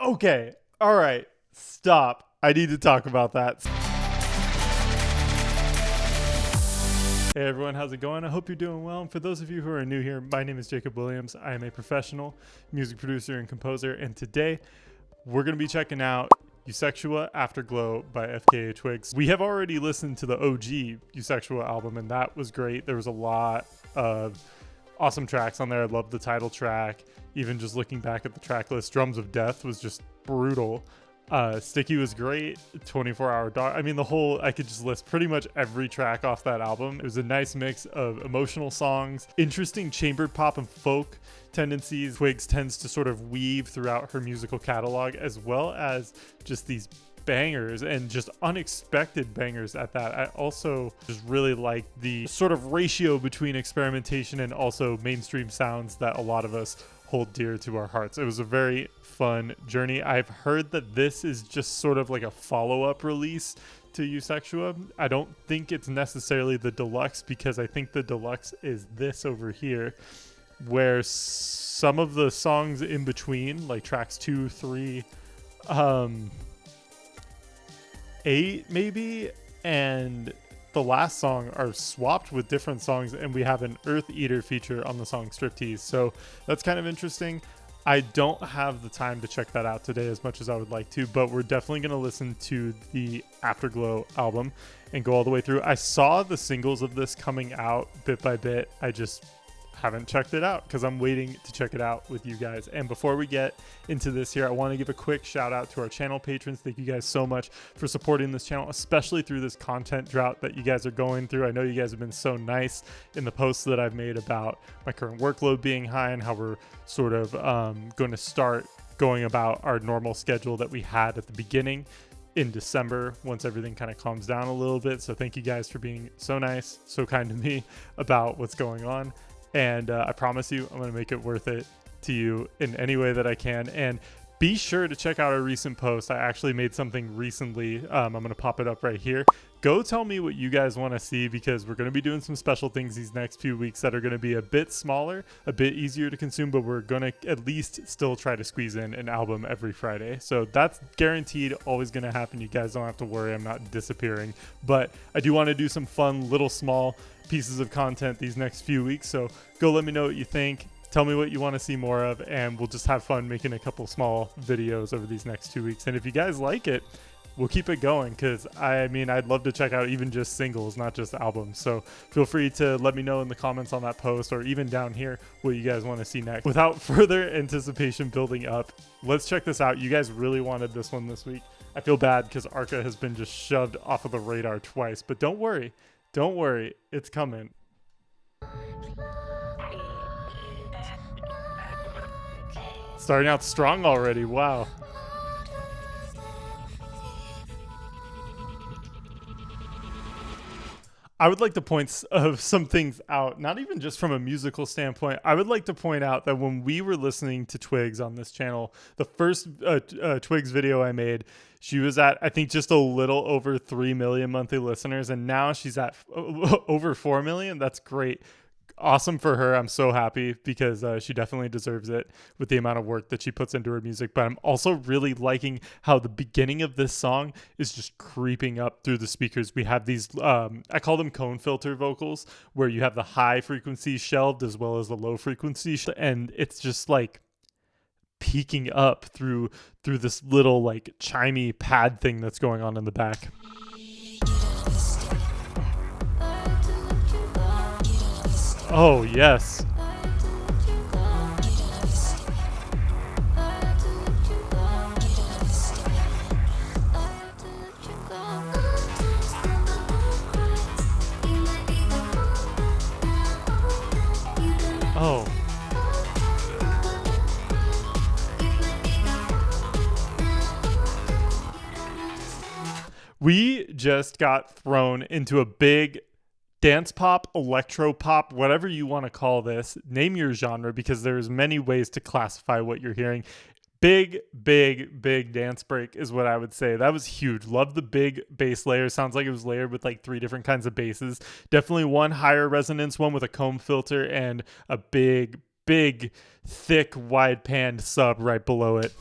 Okay. All right. Stop. I need to talk about that. Hey everyone, how's it going? I hope you're doing well. And for those of you who are new here, my name is Jacob Williams. I am a professional music producer and composer. And today we're going to be checking out EUSEXUA Afterglow by FKA TWIGS. We have already listened to the OG EUSEXUA album, and that was great. There was a lot of awesome tracks on there. I loved the title track. Even just looking back at the track list, Drums of Death was just brutal. Sticky was great. 24-Hour Dog. I mean, I could just list pretty much every track off that album. It was a nice mix of emotional songs, interesting chambered pop and folk tendencies. Twigs tends to sort of weave throughout her musical catalog, as well as just these bangers and just unexpected bangers at that. I also just really like the sort of ratio between experimentation and also mainstream sounds that a lot of us hold dear to our hearts. It was a very fun journey. I've heard that this is just sort of like a follow-up release to EUSEXUA. I don't think it's necessarily the deluxe, because I think the deluxe is this over here, where some of the songs in between, like tracks 2, 3, 8 maybe, and the last song are swapped with different songs, and we have an Earth Eater feature on the song Striptease. So that's kind of interesting. I don't have the time to check that out today as much as I would like to, but we're definitely going to listen to the Afterglow album and go all the way through. I saw the singles of this coming out bit by bit. I just haven't checked it out because I'm waiting to check it out with you guys. And before we get into this here, I want to give a quick shout out to our channel patrons. Thank you guys so much for supporting this channel, especially through this content drought that you guys are going through. I know you guys have been so nice in the posts that I've made about my current workload being high and how we're sort of going to start going about our normal schedule that we had at the beginning in December, once everything kind of calms down a little bit. So thank you guys for being so nice, so kind to me about what's going on. And I promise you, I'm going to make it worth it to you in any way that I can. And be sure to check out our recent post. I actually made something recently. I'm going to pop it up right here. Go tell me what you guys want to see, because we're going to be doing some special things these next few weeks that are going to be a bit smaller, a bit easier to consume, but we're going to at least still try to squeeze in an album every Friday. So that's guaranteed, always going to happen. You guys don't have to worry. I'm not disappearing. But I do want to do some fun, little, small pieces of content these next few weeks. So go let me know what you think. Tell me what you want to see more of, and we'll just have fun making a couple small videos over these next 2 weeks. And if you guys like it, we'll keep it going, because I mean, I'd love to check out even just singles, not just albums. So feel free to let me know in the comments on that post, or even down here, what you guys want to see next. Without further anticipation building up, let's check this out. You guys really wanted this one this week. I feel bad because Arca has been just shoved off of the radar twice, but don't worry, it's coming. Starting out strong already, wow. I would like to point some things out, not even just from a musical standpoint. I would like to point out that when we were listening to Twigs on this channel, the first Twigs video I made, she was at, I think, just a little over 3 million monthly listeners, and now she's at over 4 million. That's great. Awesome for her. I'm so happy, because she definitely deserves it with the amount of work that she puts into her music. But I'm also really liking how the beginning of this song is just creeping up through the speakers. We have these, I call them cone filter vocals, where you have the high frequency shelved as well as the low frequency, and it's just like peaking up through this little like chimey pad thing that's going on in the back. Oh, yes. Oh. We just got thrown into a big dance pop, electro pop, whatever you want to call this. Name your genre, because there's many ways to classify what you're hearing. Big dance break is what I would say. That was huge. Love the big bass layer. Sounds like it was layered with like 3 different kinds of basses. Definitely one higher resonance, one with a comb filter, and a big, thick, wide panned sub right below it.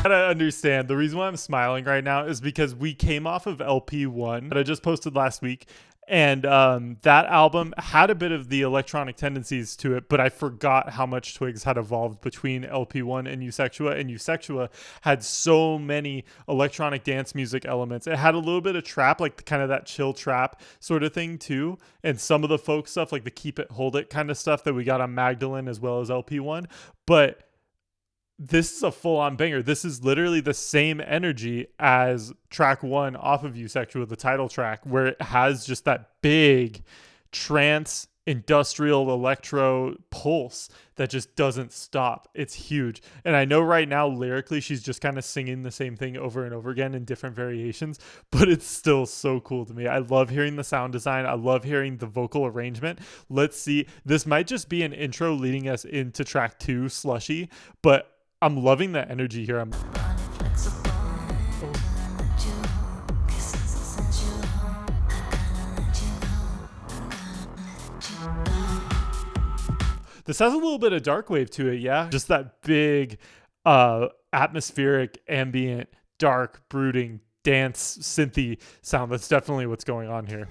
gotta understand the reason why I'm smiling right now is because we came off of LP1 that I just posted last week, and that album had a bit of the electronic tendencies to it, but I forgot how much Twigs had evolved between LP1 and EUSEXUA, and EUSEXUA had so many electronic dance music elements. It had a little bit of trap, like kind of that chill trap sort of thing too, and some of the folk stuff, like the keep it, hold it kind of stuff that we got on Magdalene as well as LP1, but this is a full-on banger. This is literally the same energy as track 1 off of EUSEXUA, the title track, where it has just that big trance industrial electro pulse that just doesn't stop. It's huge. And I know right now lyrically she's just kind of singing the same thing over and over again in different variations, but it's still so cool to me. I love hearing the sound design. I love hearing the vocal arrangement. Let's see. This might just be an intro leading us into track 2, Slushy, but I'm loving the energy here. This has a little bit of dark wave to it, yeah? Just that big, atmospheric, ambient, dark, brooding, dance, synthy sound. That's definitely what's going on here.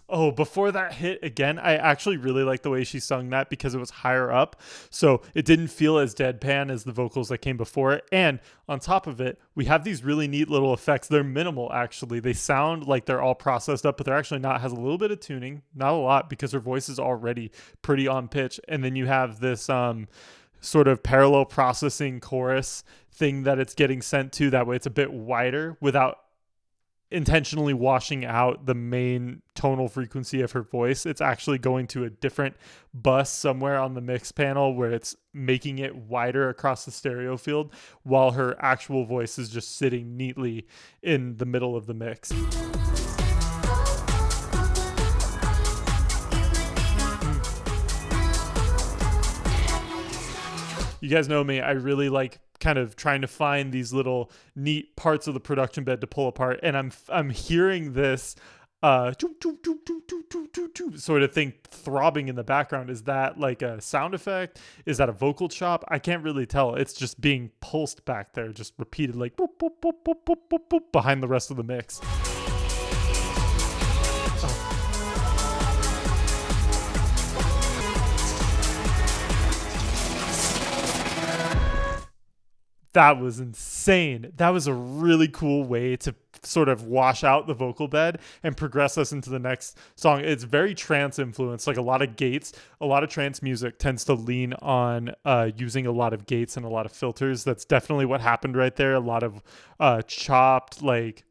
Oh, before that hit again, I actually really like the way she sung that because it was higher up. So it didn't feel as deadpan as the vocals that came before it. And on top of it, we have these really neat little effects. They're minimal, actually. They sound like they're all processed up, but they're actually not. It has a little bit of tuning, not a lot, because her voice is already pretty on pitch. And then you have this sort of parallel processing chorus thing that it's getting sent to. That way it's a bit wider without intentionally washing out the main tonal frequency of her voice. It's actually going to a different bus somewhere on the mix panel where it's making it wider across the stereo field while her actual voice is just sitting neatly in the middle of the mix. You guys know me, I really like kind of trying to find these little neat parts of the production bed to pull apart, and I'm hearing this sort of thing throbbing in the background. Is that like a sound effect? Is that a vocal chop? I can't really tell. It's just being pulsed back there, just repeated, like boop, boop, boop, boop, boop, boop, boop, behind the rest of the mix. That was insane. That was a really cool way to sort of wash out the vocal bed and progress us into the next song. It's very trance influenced, like a lot of gates. A lot of trance music tends to lean on using a lot of gates and a lot of filters. That's definitely what happened right there. A lot of chopped, like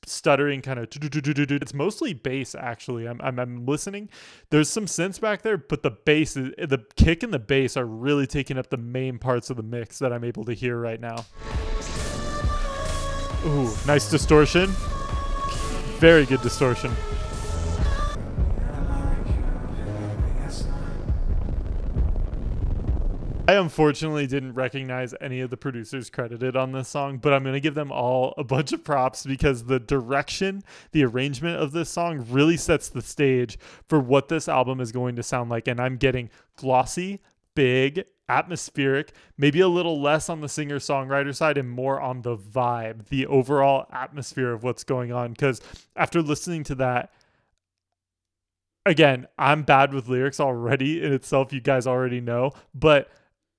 stuttering kind of. It's mostly bass, actually. I'm listening. There's some synths back there, but the bass, the kick and the bass are really taking up the main parts of the mix that I'm able to hear right now. Ooh, nice distortion. Very good distortion. I unfortunately didn't recognize any of the producers credited on this song, but I'm going to give them all a bunch of props because the direction, the arrangement of this song really sets the stage for what this album is going to sound like. And I'm getting glossy, big, atmospheric, maybe a little less on the singer-songwriter side and more on the vibe, the overall atmosphere of what's going on. Because after listening to that, again, I'm bad with lyrics already in itself, you guys already know, but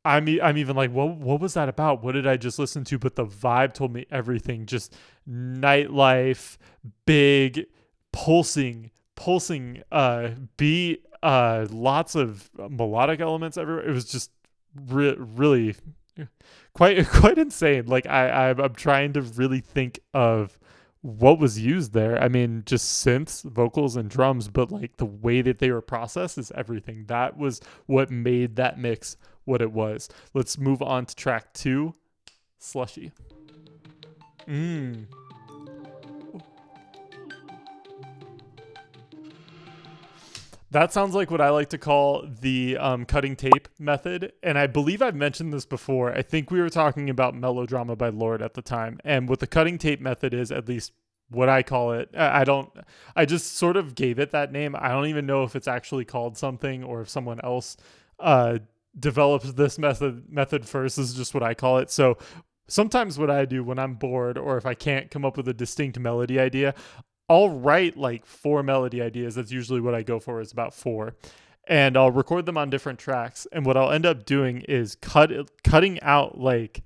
I'm even like, what was that about? What did I just listen to? But the vibe told me everything. Just nightlife, big, pulsing beat, lots of melodic elements everywhere. It was just really quite insane. Like I'm trying to really think of what was used there. I mean, just synths, vocals, and drums, but like the way that they were processed is everything. That was what made that mix what it was. Let's move on to track 2, Slushy. That sounds like what I like to call the cutting tape method. And I believe I've mentioned this before. I think we were talking about Melodrama by Lorde at the time. And what the cutting tape method is, at least what I call it, I just sort of gave it that name. I don't even know if it's actually called something or if someone else uh, developed this method first. This is just what I call it. So sometimes what I do when I'm bored or if I can't come up with a distinct melody idea, I'll write like 4 melody ideas. That's usually what I go for, is about 4. And I'll record them on different tracks. And what I'll end up doing is cutting out like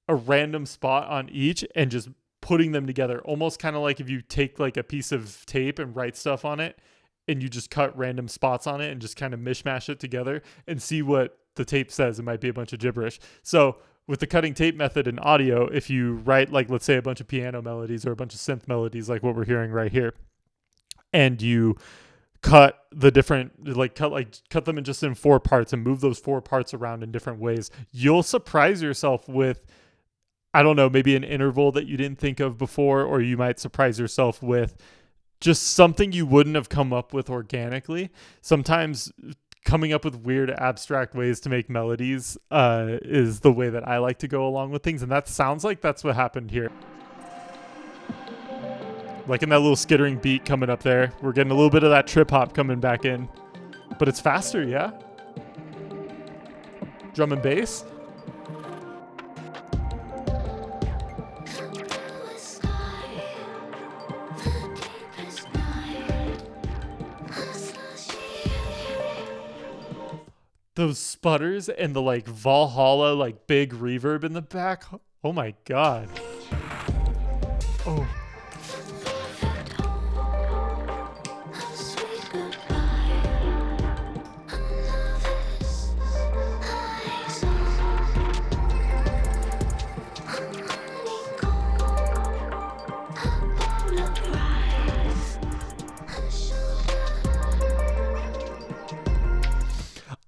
a random spot on each and just putting them together. Almost kind of like if you take like a piece of tape and write stuff on it and you just cut random spots on it and just kind of mishmash it together and see what the tape says. It might be a bunch of gibberish. So with the cutting tape method in audio, if you write like, let's say, a bunch of piano melodies or a bunch of synth melodies like what we're hearing right here, and you cut the different cut them in just in 4 parts and move those 4 parts around in different ways, you'll surprise yourself with, I don't know, maybe an interval that you didn't think of before, or you might surprise yourself with just something you wouldn't have come up with organically. Sometimes coming up with weird abstract ways to make melodies is the way that I like to go along with things. And that sounds like that's what happened here. Like in that little skittering beat coming up there, we're getting a little bit of that trip hop coming back in, but it's faster. Yeah. Drum and bass. Those sputters and the like Valhalla, like big reverb in the back. Oh my God. Oh.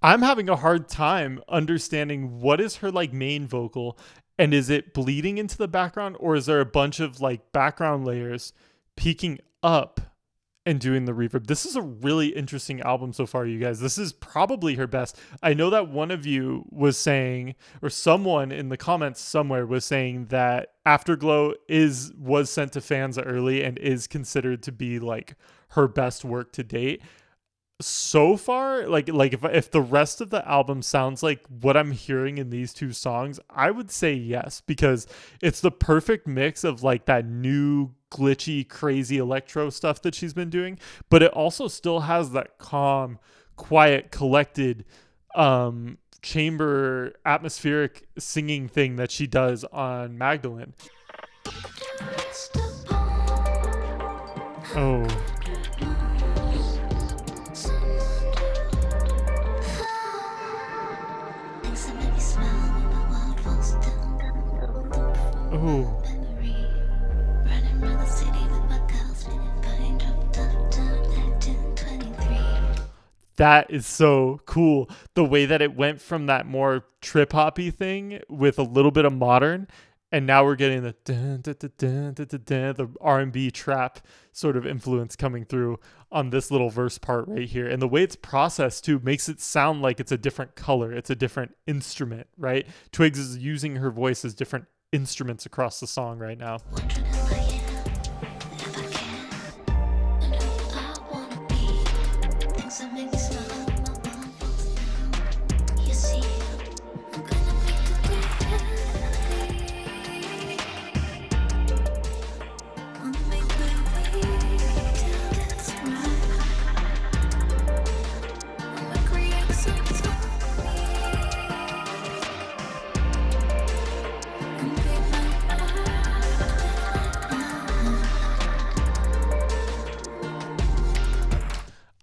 I'm having a hard time understanding what is her like main vocal, and is it bleeding into the background, or is there a bunch of like background layers peaking up and doing the reverb? This is a really interesting album so far, you guys. This is probably her best. I know that one of you was saying, or someone in the comments somewhere was saying, that Afterglow was sent to fans early and is considered to be like her best work to date. So far, like if the rest of the album sounds like what I'm hearing in these 2 songs, I would say yes, because it's the perfect mix of like that new glitchy crazy electro stuff that she's been doing, but it also still has that calm, quiet, collected chamber atmospheric singing thing that she does on Magdalene. Oh. Oh. That is so cool. The way that it went from that more trip hoppy thing with a little bit of modern, and now we're getting the the R&B trap sort of influence coming through on this little verse part right here. And the way it's processed too makes it sound like it's a different color. It's a different instrument, right? Twigs is using her voice as different instruments across the song right now.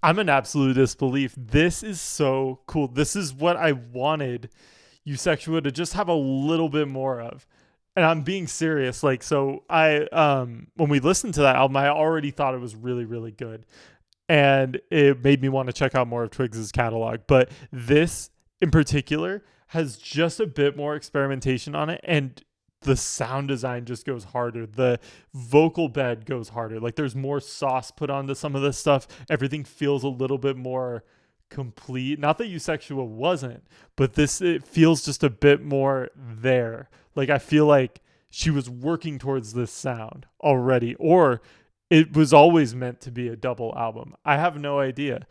I'm in absolute disbelief. This is so cool. This is what I wanted EUSEXUA to just have a little bit more of. And I'm being serious. Like, so I, when we listened to that album, I already thought it was really, really good. And it made me want to check out more of Twigs' catalog. But this in particular has just a bit more experimentation on it. And the sound design just goes harder. The vocal bed goes harder. Like there's more sauce put onto some of this stuff. Everything feels a little bit more complete. Not that EUSEXUA wasn't, but it feels just a bit more there. Like I feel like she was working towards this sound already, or it was always meant to be a double album. I have no idea.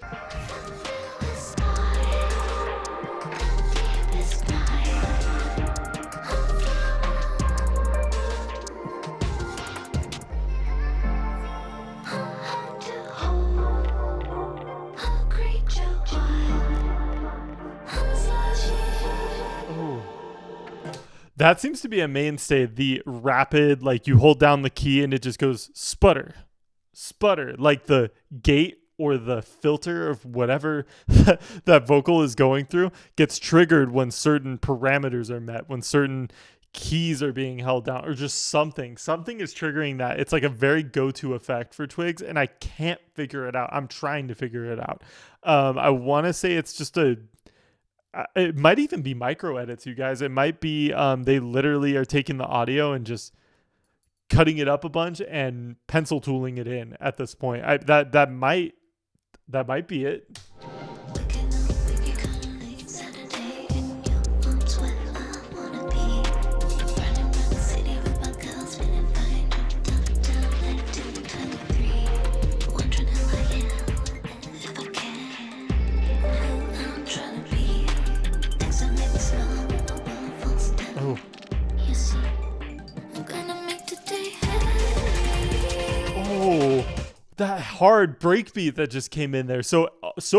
That seems to be a mainstay. The rapid, like you hold down the key and it just goes sputter, sputter, like the gate or the filter of whatever that vocal is going through gets triggered when certain parameters are met, when certain keys are being held down, or just something is triggering that. It's like a very go-to effect for Twigs, and I can't figure it out. I'm trying to figure it out. I want to say it's just it might even be micro edits, you guys. It might be they literally are taking the audio and just cutting it up a bunch and pencil tooling it in at this point. That might be it. That hard break beat that just came in there. So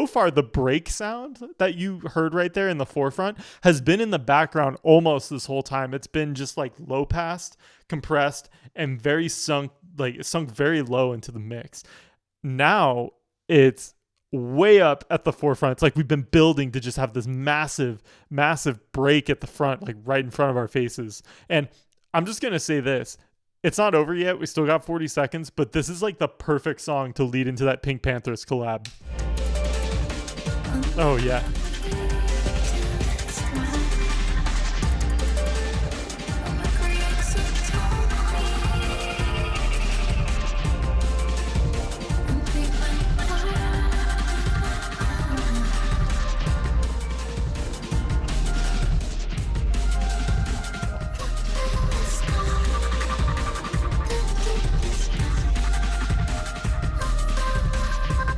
far, the break sound that you heard right there in the forefront has been in the background almost this whole time. It's been just like low passed, compressed, and very sunk very low into the mix. Now it's way up at the forefront. It's like we've been building to just have this massive, massive break at the front, like right in front of our faces. And I'm just going to say this. It's not over yet. We still got 40 seconds, but this is like the perfect song to lead into that PinkPantheress collab. Oh, yeah.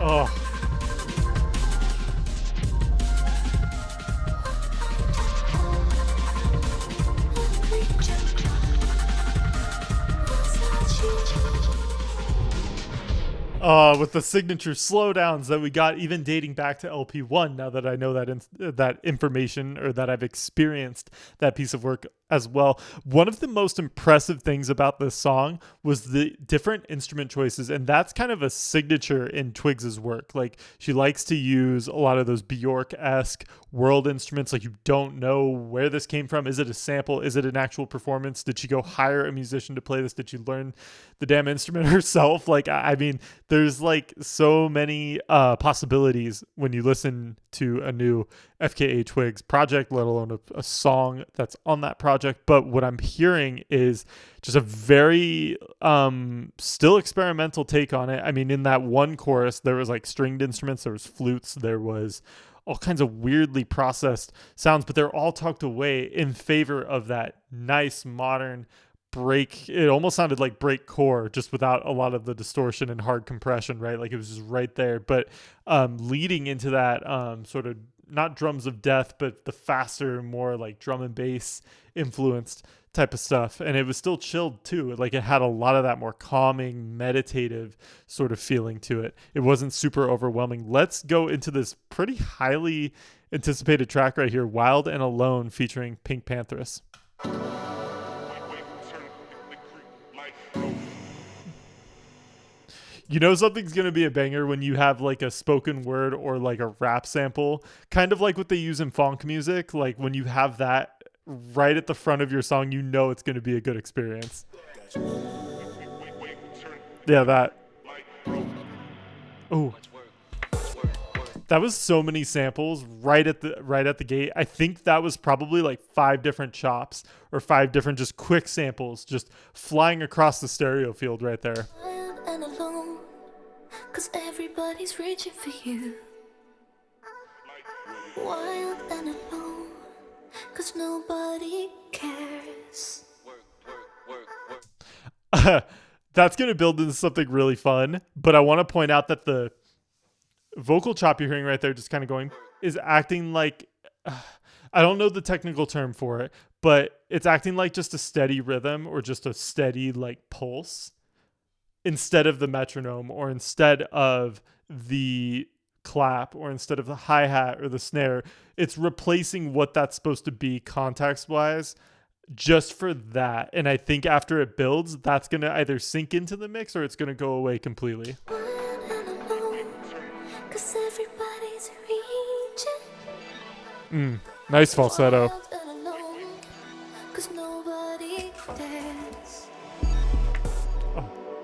Oh. With the signature slowdowns that we got, even dating back to LP1, now that I know that information, or that I've experienced that piece of work as well. One of the most impressive things about this song was the different instrument choices, and that's kind of a signature in Twigs's work. Like, she likes to use a lot of those Bjork-esque world instruments. Like, you don't know where this came from. Is it a sample? Is it an actual performance? Did she go hire a musician to play this? Did she learn the damn instrument herself? Like, I mean, there's like so many possibilities when you listen to a new FKA Twigs project, let alone a song that's on that project. But what I'm hearing is just a very still experimental take on it. I mean, in that one chorus, there was like stringed instruments, there was flutes, there was all kinds of weirdly processed sounds, but they're all tucked away in favor of that nice modern break. It almost sounded like breakcore, just without a lot of the distortion and hard compression, right? Like it was just right there, but leading into that sort of not drums of death, but the faster, more like drum and bass influenced type of stuff. And it was still chilled too. Like it had a lot of that more calming, meditative sort of feeling to it. It wasn't super overwhelming. Let's go into this pretty highly anticipated track right here, Wild and Alone, featuring PinkPantheress. You know something's going to be a banger when you have like a spoken word or like a rap sample, kind of like what they use in funk music. Like when you have that right at the front of your song, you know it's going to be a good experience. Yeah, that. Oh, That was so many samples right at the gate. I think that was probably like 5 different chops or 5 different just quick samples just flying across the stereo field right there. Wild and alone, 'cause everybody's reaching for you. Wild and alone, 'cause nobody cares. That's going to build into something really fun, but I want to point out that the vocal chop you're hearing right there, just kind of going, is acting like, I don't know the technical term for it, but it's acting like just a steady rhythm or just a steady like pulse instead of the metronome or instead of the clap or instead of the hi-hat or the snare. It's replacing what that's supposed to be context wise just for that. And I think after it builds, that's going to either sink into the mix or it's going to go away completely. Wild and alone, 'cause everybody's reaching. Nice falsetto. Wild and alone, 'cause nobody dares.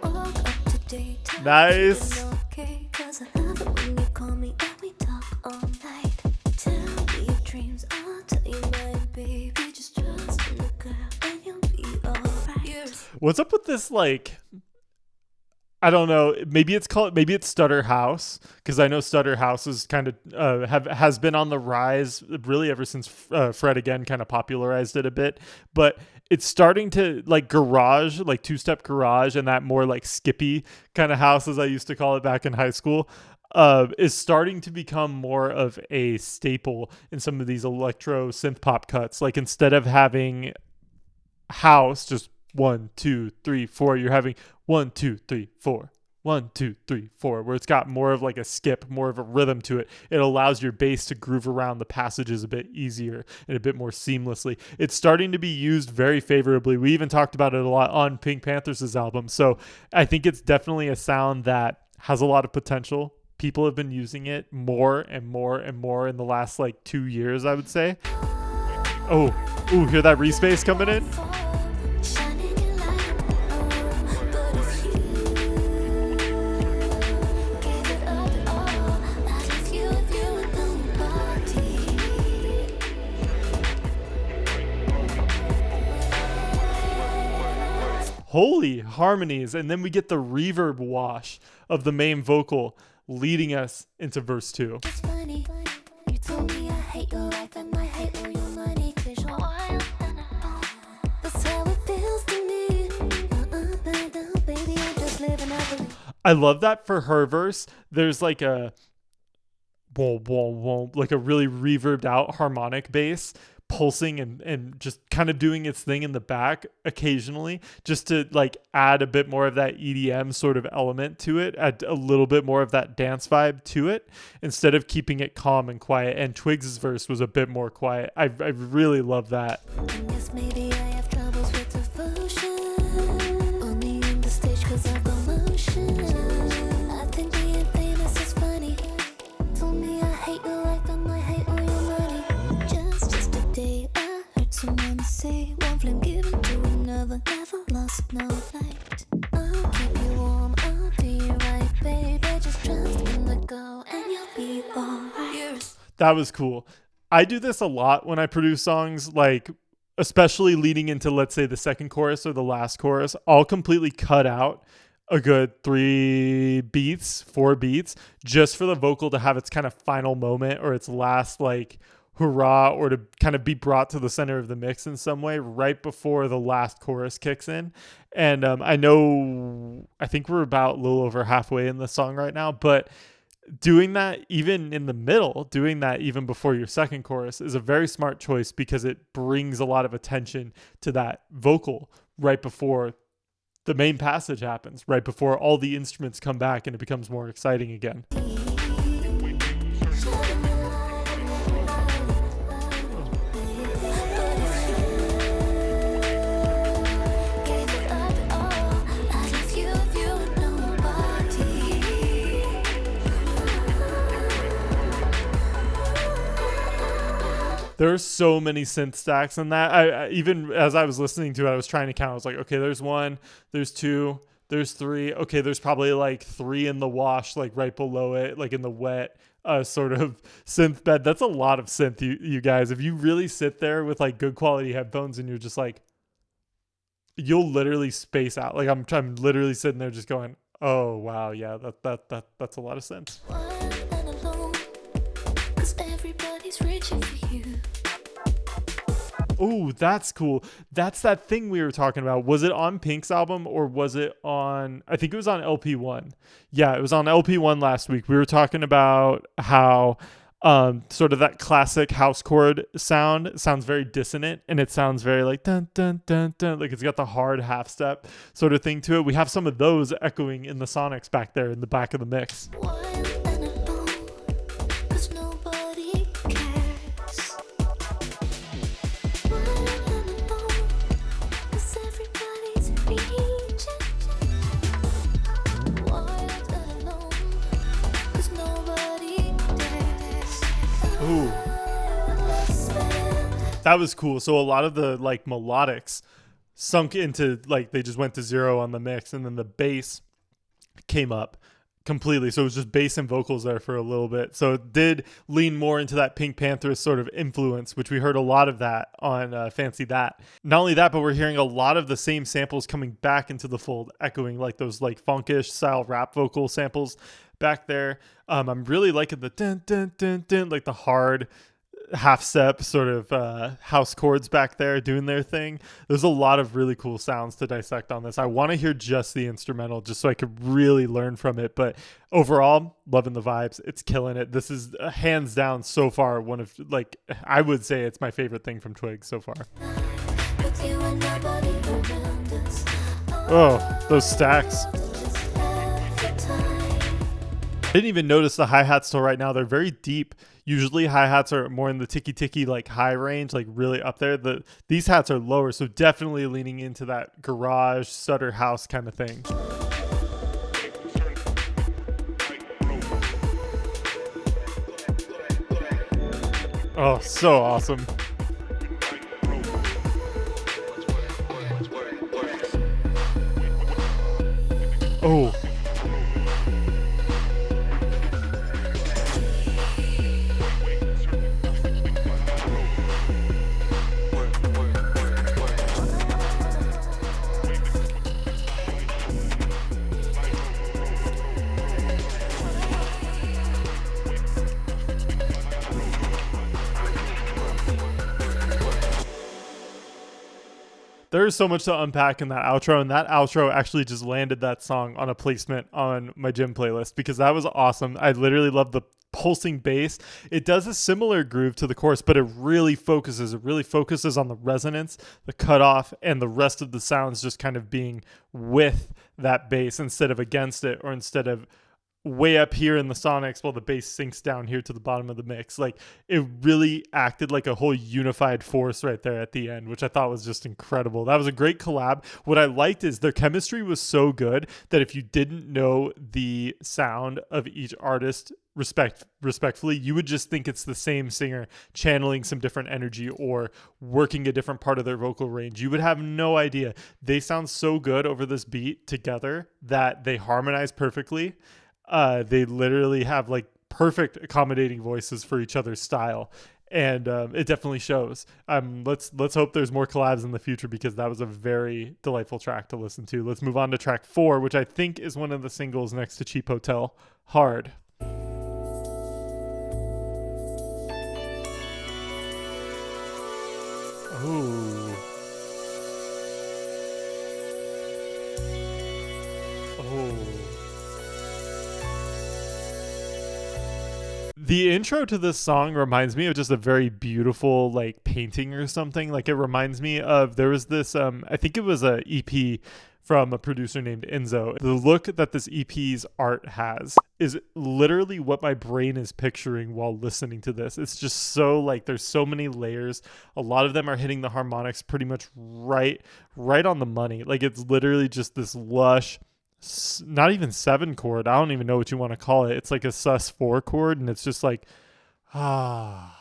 Walk up to daytime, Nice. feeling okay, 'cause I love it when you call me and we talk all night. Tell me your dreams, I'll tell you mine, baby. Just trust in the girl and you'll be alright. What's up with this, like, I don't know, maybe it's Stutter House, because I know Stutter House is kind of has been on the rise really ever since Fred again kind of popularized it a bit, but it's starting to like garage, like 2-step garage, and that more like skippy kind of house, as I used to call it back in high school, is starting to become more of a staple in some of these electro synth pop cuts. Like instead of having house just 1 2 3 4, you're having 1 2 3 4 1 2 3 4, where it's got more of like a skip, more of a rhythm to it. It allows your bass to groove around the passages a bit easier and a bit more seamlessly. It's starting to be used very favorably. We even talked about it a lot on PinkPantheress' album. So I think it's definitely a sound that has a lot of potential. People have been using it more and more and more in the last like 2 years, I would say. Oh, ooh, hear that respace coming in? Shining your light, but if you gave it up at all, I'd leave you if you were nobody. Holy harmonies. And then we get the reverb wash of the main vocal leading us into verse 2. It's funny, you told me I hate your life and I hate all your money, 'cause you're wild and alone. That's how it feels to me. Baby, I'm just living happily. I love that for her verse. There's like a whoa, whoa, whoa, like a really reverbed out harmonic bass pulsing and just kind of doing its thing in the back occasionally, just to like add a bit more of that EDM sort of element to it, add a little bit more of that dance vibe to it, instead of keeping it calm and quiet. And Twigs' verse was a bit more quiet. I really love that. And yes, maybe I have troubles with devotion. Only in the stage 'cause I've got motion. I think being famous is funny. Told me I hate your life and I hate all your money. Just yesterday I heard someone say, one flame given to another, never lost no light. I'll keep you warm, I'll do you right, baby. Just trust in the go and you'll be alright. That was cool. I do this a lot when I produce songs, like especially leading into, let's say, the second chorus or the last chorus. I'll completely cut out a good 4 beats just for the vocal to have its kind of final moment or its last like hurrah, or to kind of be brought to the center of the mix in some way right before the last chorus kicks in. And I think we're about a little over halfway in the song right now, but doing that even in the middle, doing that even before your second chorus is a very smart choice, because it brings a lot of attention to that vocal right before the main passage happens, right before all the instruments come back and it becomes more exciting again. There are so many synth stacks in that. I even as I was listening to it, I was trying to count. I was like, okay, there's 1, there's 2, There's 3. Okay, there's probably like 3 in the wash, like right below it, like in the wet sort of synth bed. That's a lot of synth, you guys. If you really sit there with like good quality headphones and you're just like, you'll literally space out. Like I'm literally sitting there just going, oh wow, yeah, that's a lot of synth. Oh, that's cool. That's that thing we were talking about. Was it on Pink's album or was it on, I think it was on LP1. Yeah, it was on LP1 last week. We were talking about how sort of that classic house chord sounds very dissonant, and it sounds very like dun dun dun dun, like it's got the hard half step sort of thing to it. We have some of those echoing in the Sonics back there in the back of the mix. Ooh. That was cool. So a lot of the like melodics sunk into, like, they just went to 0 on the mix, and then the bass came up completely. So it was just bass and vocals there for a little bit. So it did lean more into that PinkPantheress sort of influence, which we heard a lot of that on Fancy That. Not only that, but we're hearing a lot of the same samples coming back into the fold, echoing like those like funkish style rap vocal samples back there. I'm really liking the dun dun dun dun, like the hard half step sort of house chords back there doing their thing. There's a lot of really cool sounds to dissect on this. I want to hear just the instrumental just so I could really learn from it, but overall, loving the vibes. It's killing it. This is hands down so far one of, like, I would say it's my favorite thing from Twigs so far. Oh, those stacks. I didn't even notice the hi-hats till right now. They're very deep. Usually hi-hats are more in the ticky like high range, like really up there. These hats are lower, so definitely leaning into that garage, Sutter house kind of thing. Oh, so awesome. Oh. There's so much to unpack in that outro, and that outro actually just landed that song on a placement on my gym playlist because that was awesome. I literally love the pulsing bass. It does a similar groove to the chorus, but it really focuses on the resonance, the cutoff, and the rest of the sounds just kind of being with that bass instead of against it, or instead of way up here in the Sonics while the bass sinks down here to the bottom of the mix. Like, it really acted like a whole unified force right there at the end, which I thought was just incredible. That was a great collab. What I liked is their chemistry was so good that if you didn't know the sound of each artist respectfully, you would just think it's the same singer channeling some different energy or working a different part of their vocal range. You would have no idea. They sound so good over this beat together that they harmonize perfectly. They literally have like perfect accommodating voices for each other's style, and it definitely shows. Let's hope there's more collabs in the future because that was a very delightful track to listen to. Let's move on to track 4, which I think is one of the singles next to Cheap Hotel, Hard. Oh. Oh. The intro to this song reminds me of just a very beautiful like painting or something. Like, it reminds me of, there was this I think it was a EP from a producer named Enzo. The look that this EP's art has is literally what my brain is picturing while listening to this. It's just so like, there's so many layers. A lot of them are hitting the harmonics pretty much right on the money. Like, it's literally just this lush, not even 7 chord. I don't even know what you want to call it. It's like a sus4 chord, and it's just like, oh.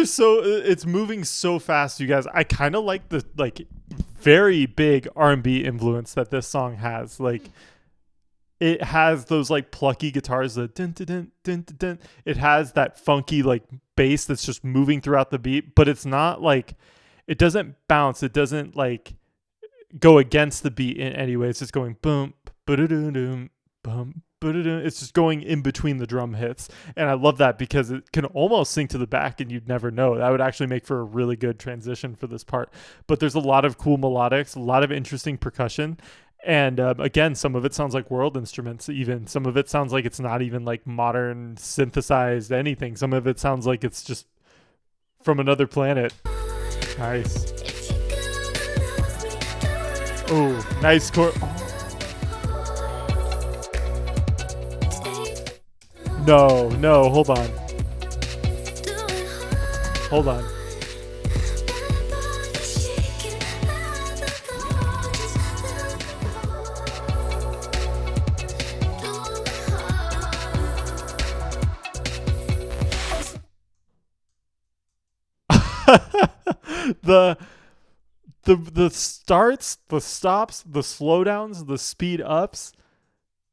it's moving so fast, you guys. I kind of like the like very big R&B influence that this song has. Like it has those like plucky guitars, the dun, dun, dun, dun, dun, dun. It has that funky like bass that's just moving throughout the beat, but it's not like, it doesn't bounce. It doesn't like go against the beat in any way. It's just going boom, ba-da-dum, bum, ba-da-dum. It's just going in between the drum hits. And I love that because it can almost sync to the back and you'd never know. That would actually make for a really good transition for this part. But there's a lot of cool melodics, a lot of interesting percussion. And again, some of it sounds like world instruments even. Some of it sounds like it's not even like modern synthesized anything. Some of it sounds like it's just from another planet. Nice. Oh, nice chord. No, hold on. Hold on. the starts, the stops, the slowdowns, the speed ups.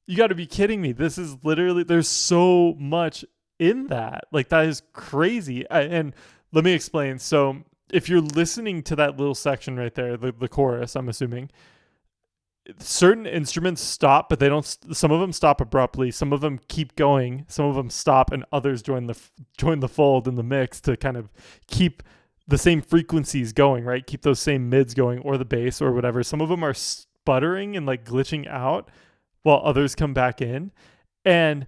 You got to be kidding me. This is literally, there's so much in that. Like that is crazy. And let me explain. So if you're listening to that little section right there, the chorus, I'm assuming, certain instruments stop, but they don't. Some of them stop abruptly. Some of them keep going. Some of them stop, and others join the fold in the mix to kind of keep the same frequencies going, right? Keep those same mids going, or the bass, or whatever. Some of them are sputtering and like glitching out, while others come back in, and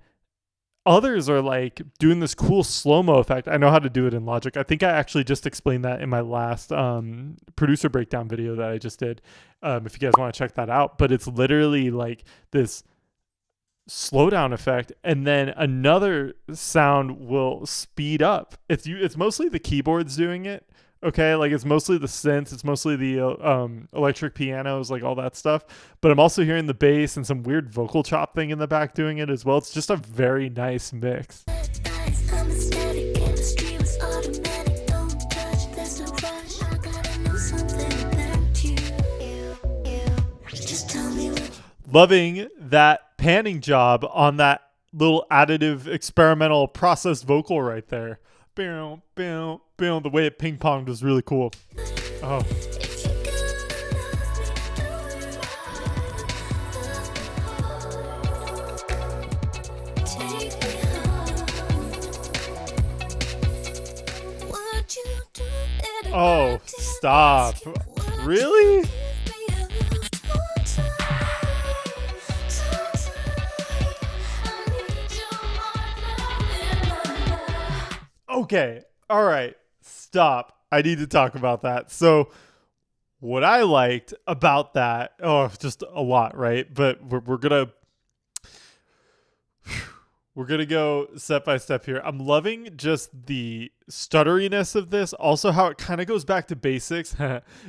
others are like doing this cool slow-mo effect. I know how to do it in Logic. I think I actually just explained that in my last producer breakdown video that I just did. If you guys want to check that out, but it's literally like this slowdown effect, and then another sound will speed up. It's mostly the keyboards doing it. Okay, like it's mostly the synths, it's mostly the electric pianos, like all that stuff. But I'm also hearing the bass and some weird vocal chop thing in the back doing it as well. It's just a very nice mix. Loving that panning job on that little additive experimental processed vocal right there. Boom, boom, boom. The way it ping ponged was really cool. Oh. Oh, stop. Really? Okay. All right. Stop. I need to talk about that. So what I liked about that, just a lot, right? But we're gonna go step by step here. I'm loving just the stutteriness of this. Also how it kind of goes back to basics.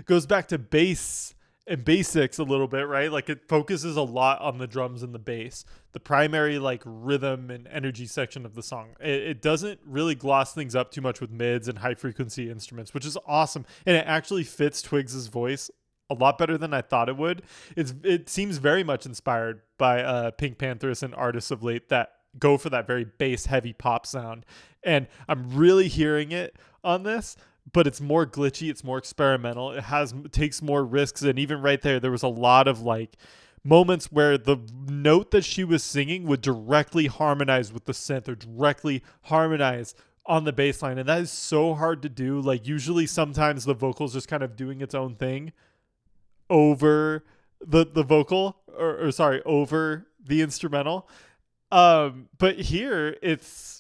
Goes back to bass and basics a little bit, right? Like it focuses a lot on the drums and the bass, the primary like rhythm and energy section of the song. It doesn't really gloss things up too much with mids and high frequency instruments, which is awesome. And it actually fits Twigs' voice a lot better than I thought it would. It seems very much inspired by PinkPantheress and artists of late that go for that very bass heavy pop sound. And I'm really hearing it on this, but it's more glitchy. It's more experimental. It takes more risks. And even right there was a lot of like moments where the note that she was singing would directly harmonize with the synth or directly harmonize on the bass line. And that is so hard to do. Like usually sometimes the vocal's just kind of doing its own thing over the vocal or sorry, over the instrumental. But here it's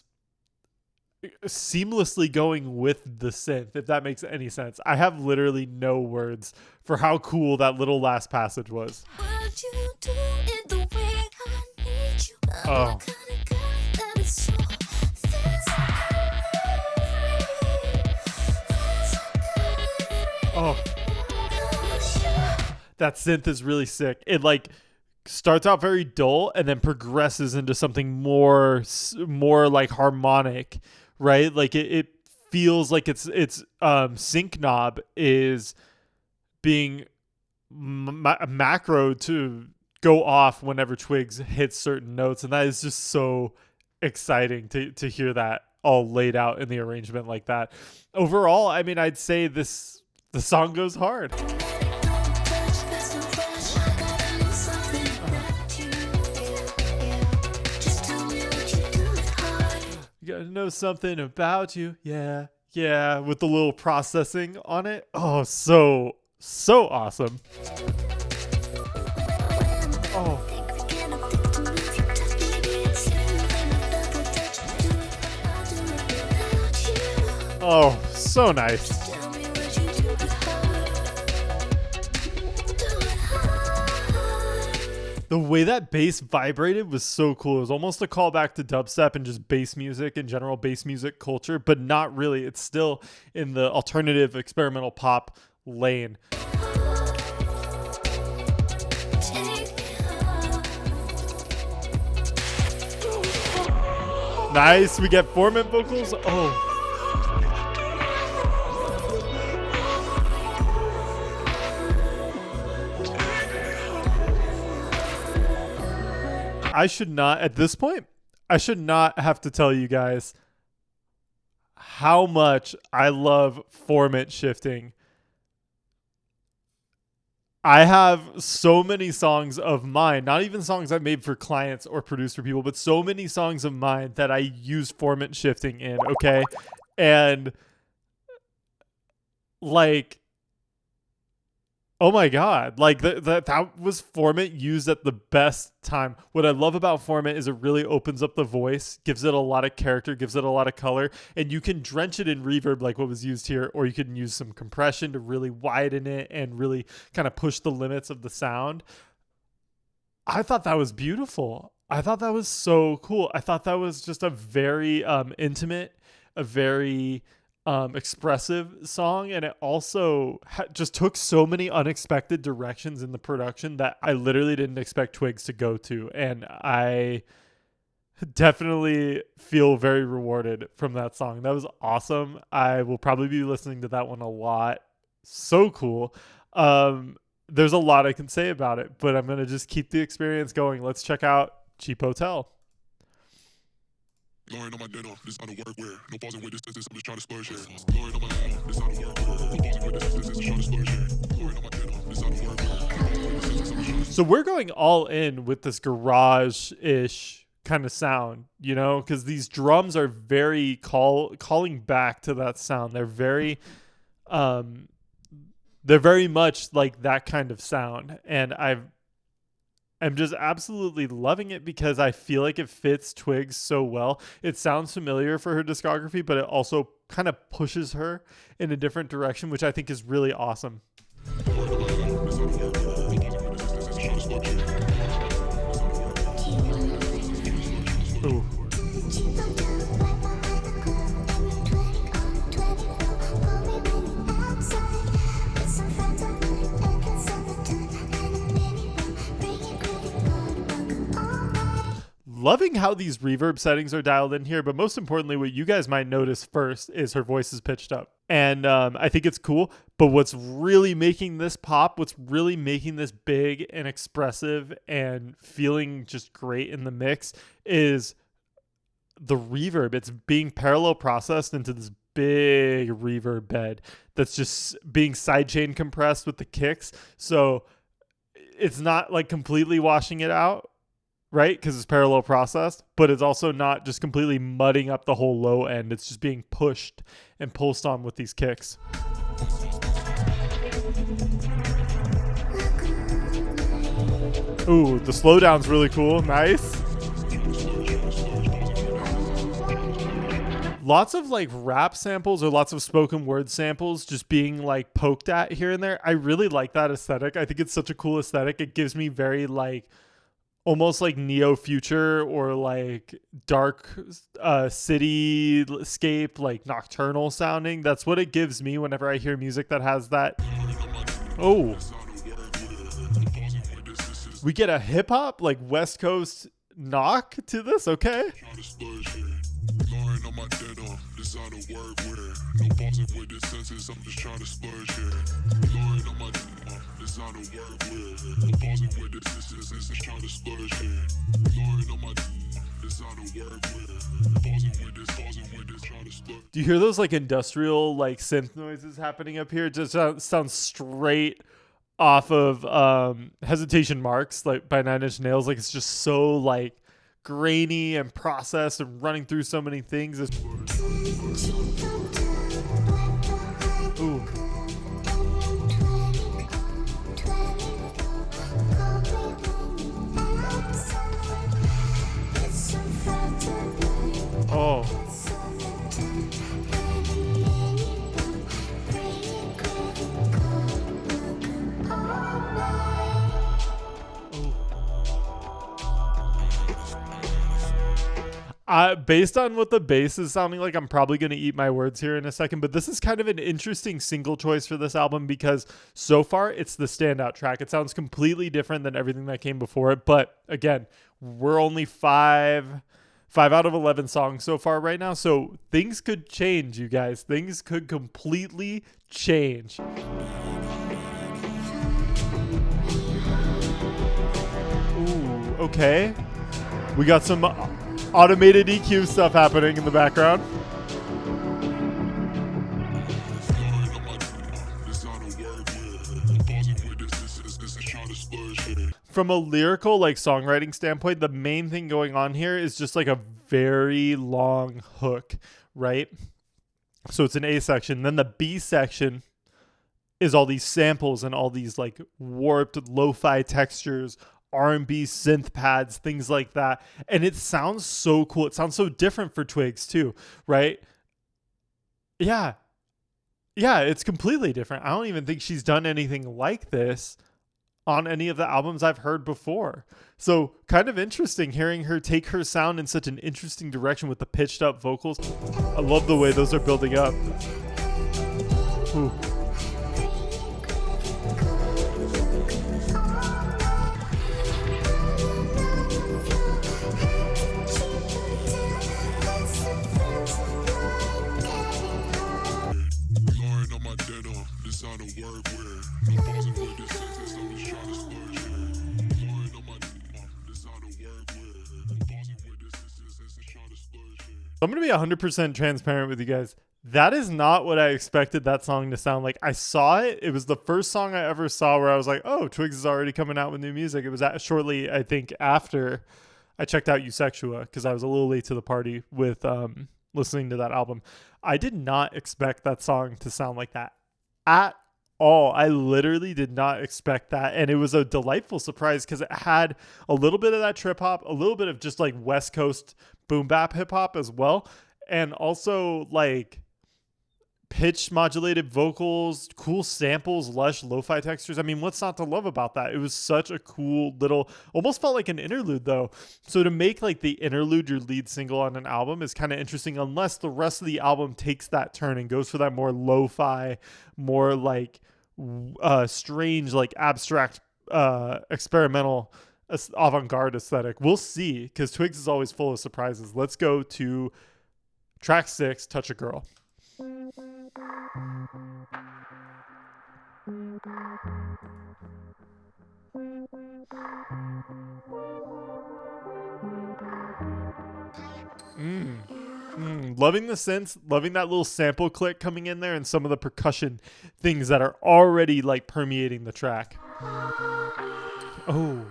seamlessly going with the synth, if that makes any sense. I have literally no words for how cool that little last passage was. Oh. Oh. That synth is really sick. It like starts out very dull and then progresses into something more like harmonic, right? Like it feels like its sync knob is being macro to go off whenever Twigs hits certain notes, and that is just so exciting to hear that all laid out in the arrangement like that. Overall, I mean, I'd say the song goes hard. You gotta know something about you, yeah, with the little processing on it. Oh, so awesome. Oh. Oh, so nice. The way that bass vibrated was so cool. It was almost a callback to dubstep and just bass music in general, bass music culture, but not really. It's still in the alternative experimental pop lane. Nice. We get Formant vocals. Oh. I should not, at this point, I should not have to tell you guys how much I love formant shifting. I have so many songs of mine, not even songs I made for clients or produced for people, but so many songs of mine that I use formant shifting in, okay? And like, oh my God, like that was formant used at the best time. What I love about formant is it really opens up the voice, gives it a lot of character, gives it a lot of color, and you can drench it in reverb like what was used here, or you can use some compression to really widen it and really kind of push the limits of the sound. I thought that was beautiful. I thought that was so cool. I thought that was just a very intimate, a very expressive song, and it also just took so many unexpected directions in the production that I literally didn't expect Twigs to go to, and I definitely feel very rewarded from that song. That was awesome. I will probably be listening to that one a lot. So cool. There's a lot I can say about it, but I'm gonna just keep the experience going. Let's check out Cheap Hotel. Lowering on my dinner, this how the work wear. No pausing with this, I'm just trying to splurge here. Lowering on my dinner, this how the work wear. No pausing with this, I'm trying to splurge here. Lowering on my dinner, this how the work wear. So we're going all in with this garage-ish kind of sound, you know, because these drums are very calling back to that sound. They're very much like that kind of sound, and I'm just absolutely loving it because I feel like it fits Twigs so well. It sounds familiar for her discography, but it also kind of pushes her in a different direction, which I think is really awesome. Ooh. Loving how these reverb settings are dialed in here, but most importantly, what you guys might notice first is her voice is pitched up. And I think it's cool, but what's really making this pop, what's really making this big and expressive and feeling just great in the mix is the reverb. It's being parallel processed into this big reverb bed that's just being sidechain compressed with the kicks. So it's not like completely washing it out, right? Because it's parallel processed, but it's also not just completely mudding up the whole low end. It's just being pushed and pulsed on with these kicks. Ooh, the slowdown's really cool. Nice. Lots of like rap samples or lots of spoken word samples just being like poked at here and there. I really like that aesthetic. I think it's such a cool aesthetic. It gives me very like almost like neo-future or like dark cityscape, like nocturnal sounding. That's what it gives me whenever I hear music that has that. Oh, we get a hip-hop like West Coast knock to this. Okay. on my denim, designer workwear. No pausing with the senses, I'm just trying to splurge here. Blowing on my designer workwear. No pausing with the senses, just trying to splurge here. Blowing on my designer workwear. Pausing with this, trying to splurge. Do you hear those like industrial like synth noises happening up here? It just sounds straight off of Hesitation Marks, like by Nine Inch Nails. Like it's just so like grainy and processed and running through so many things. Ooh. Oh. Based on what the bass is sounding like, I'm probably going to eat my words here in a second, but this is kind of an interesting single choice for this album because so far it's the standout track. It sounds completely different than everything that came before it, but again, we're only five out of 11 songs so far right now, so things could change, you guys. Things could completely change. Ooh, okay. We got some automated EQ stuff happening in the background. From a lyrical like songwriting standpoint, the main thing going on here is just like a very long hook, right? So it's an A section. Then the B section is all these samples and all these like warped lo-fi textures, R&B synth pads, things like that. And it sounds so cool. It sounds so different for Twigs too, right? Yeah, it's completely different. I don't even think she's done anything like this on any of the albums I've heard before. So kind of interesting hearing her take her sound in such an interesting direction with the pitched up vocals. I love the way those are building up. Ooh. I'm going to be 100% transparent with you guys. That is not what I expected that song to sound like. I saw it. It was the first song I ever saw where I was like, oh, Twigs is already coming out with new music. It was shortly, I think, after I checked out EUSEXUA because I was a little late to the party with listening to that album. I did not expect that song to sound like that at all. I literally did not expect that. And it was a delightful surprise because it had a little bit of that trip hop, a little bit of just like West Coast boom bap hip hop as well. And also like pitch modulated vocals, cool samples, lush lo-fi textures. I mean, what's not to love about that? It was such a cool little, almost felt like an interlude though. So to make like the interlude your lead single on an album is kind of interesting unless the rest of the album takes that turn and goes for that more lo-fi, more like strange, like abstract, experimental, avant-garde aesthetic. We'll see, because Twigs is always full of surprises. Let's go to track 6, Touch a Girl. Loving the synths, loving that little sample click coming in there and some of the percussion things that are already like permeating the track. Oh.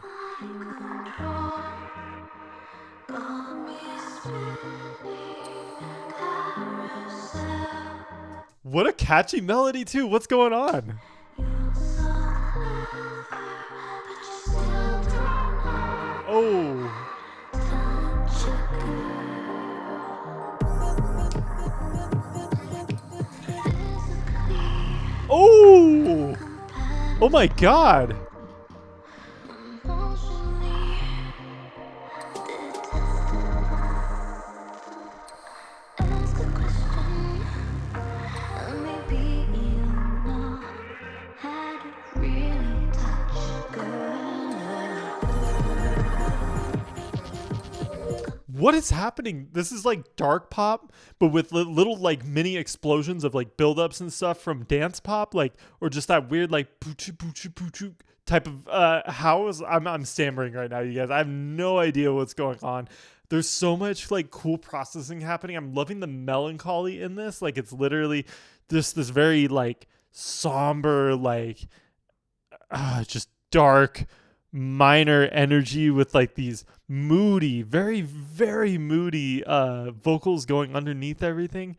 What a catchy melody too. What's going on? Oh. Oh. Oh my God. what is happening? This is like dark pop, but with little like mini explosions of like buildups and stuff from dance pop, like, or just that weird like type of I'm stammering right now, you guys. I have no idea what's going on. There's so much like cool processing happening. I'm loving the melancholy in this. Like, it's literally this very like somber, like just dark minor energy with like these moody, very, very moody vocals going underneath everything.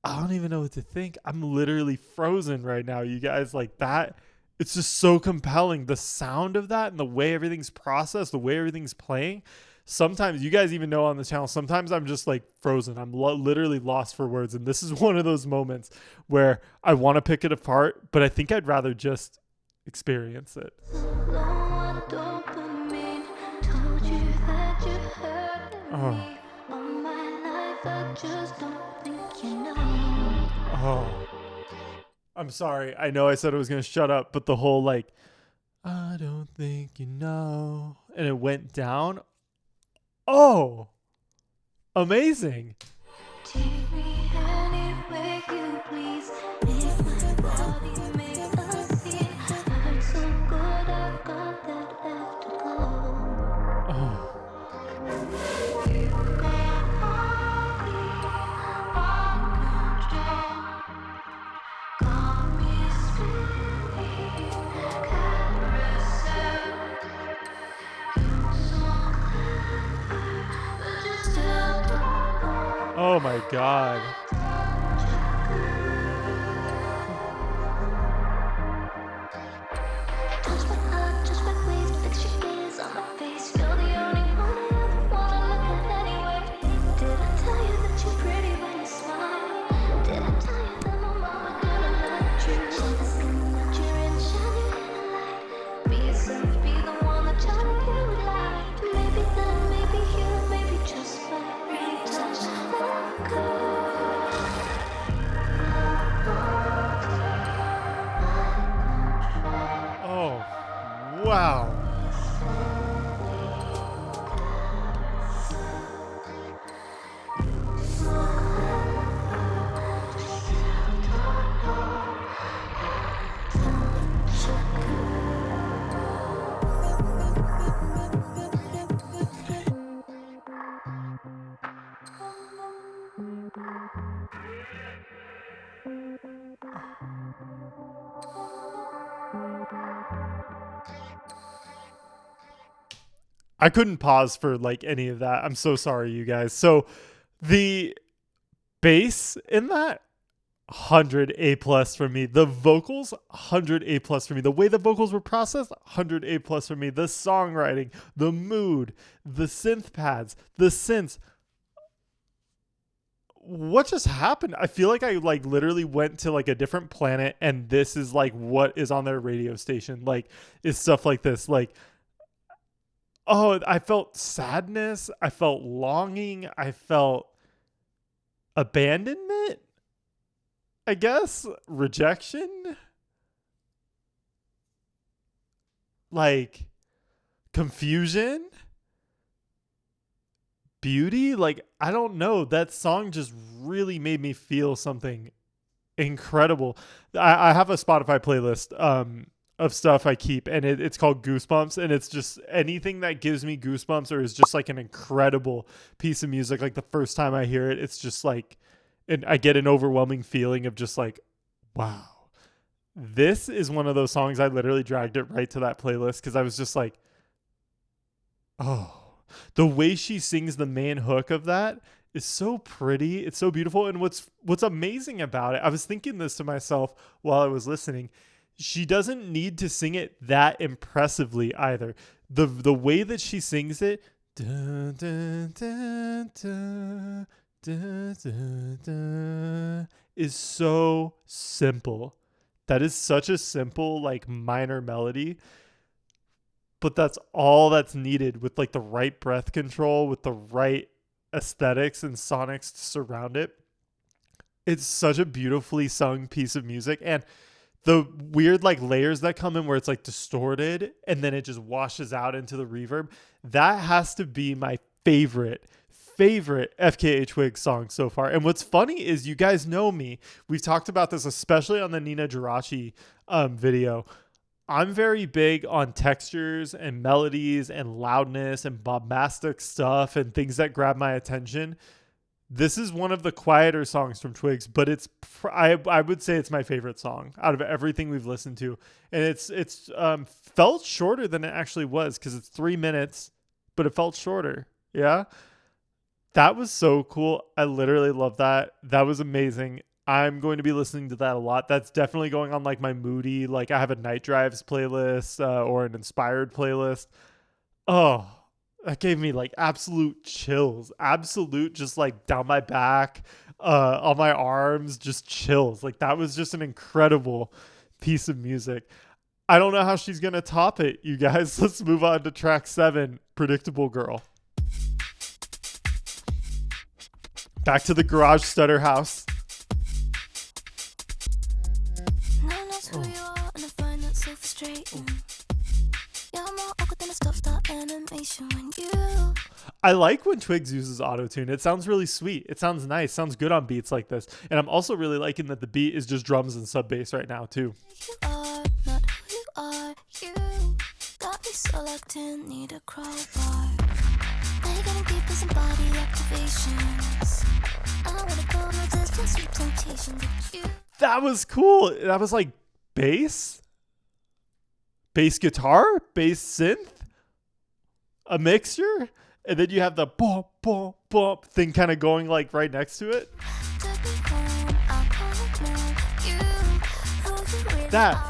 I don't even know what to think. I'm literally frozen right now, you guys. Like that, it's just so compelling. The sound of that and the way everything's processed, the way everything's playing. Sometimes, you guys even know on the channel, sometimes I'm just like frozen. I'm literally lost for words. And this is one of those moments where I want to pick it apart, but I think I'd rather just experience it. Oh, I'm sorry. I know I said I was going to shut up, but the whole like, I don't think you know, and it went down. Oh, amazing. Take me anywhere you please. Make my body make a scene. Hurt so good, I got that afterglow. Oh. You got me on control. Got me spinning carousel. You're so clever, but you still don't know. Oh my God. Touch my heart, touch my waist, fix your gaze on my face. You're the only one I ever wanna look at anyway. Did I tell you that you're pretty when you smile? Did I tell you that my mama gonna let you? She's singing that you're in shining in a light. Be yourself, be the one that Johnny you would like. Maybe then, maybe you, maybe just might really touch my girl. Oh, wow. I couldn't pause for like any of that. I'm so sorry, you guys. So the bass in that, 100 A plus for me. The vocals, 100 A plus for me. The way the vocals were processed, 100 A plus for me. The songwriting, the mood, the synth pads, the synths. What just happened? I feel like I like literally went to like a different planet, and this is like what is on their radio station. Like, is stuff like this. Like, oh, I felt sadness. I felt longing. I felt abandonment, I guess. Rejection. Like, confusion. Beauty. Like, I don't know. That song just really made me feel something incredible. I have a Spotify playlist of stuff I keep, and it's called Goosebumps, and it's just anything that gives me goosebumps or is just like an incredible piece of music. Like, the first time I hear it, it's just like, and I get an overwhelming feeling of just like, wow. This is one of those songs I literally dragged it right to that playlist because I was just like, oh, the way she sings the main hook of that is so pretty. It's so beautiful. And what's amazing about it, I was thinking this to myself while I was listening. She doesn't need to sing it that impressively either. The way that she sings it, dun, dun, dun, dun, dun, dun, dun, is so simple. That is such a simple, like, minor melody. But that's all that's needed with like the right breath control, with the right aesthetics and sonics to surround it. It's such a beautifully sung piece of music. And the weird like layers that come in where it's like distorted and then it just washes out into the reverb, that has to be my favorite FKA Twigs song so far. And what's funny is, you guys know me. We've talked about this, especially on the Nina Jirachi video. I'm very big on textures and melodies and loudness and bombastic stuff and things that grab my attention. This is one of the quieter songs from Twigs, but I would say it's my favorite song out of everything we've listened to. And it's felt shorter than it actually was, because it's 3 minutes, but it felt shorter. Yeah. That was so cool. I literally love that. That was amazing. I'm going to be listening to that a lot. That's definitely going on like my moody, like I have a Night Drives playlist or an inspired playlist. Oh, that gave me like absolute chills. Absolute, just like down my back, on my arms, just chills. Like that was just an incredible piece of music. I don't know how she's going to top it, you guys. Let's move on to track 7, Predictable Girl. Back to the garage stutter house. No one knows who you are, and I find that so frustrating. Yeah, I'm more awkward than a stop-start animation when you... I like when Twigs uses autotune. It sounds really sweet. It sounds nice. Sounds good on beats like this. And I'm also really liking that the beat is just drums and sub bass right now too. You are not who you are. You got me so locked in, need a crowbar. Now you're getting deep in some body activations. I wanna go no distance with temptation, but you... That was cool. That was like bass guitar, bass synth, a mixture. And then you have the bump, bump, bump thing kind of going like right next to it. That.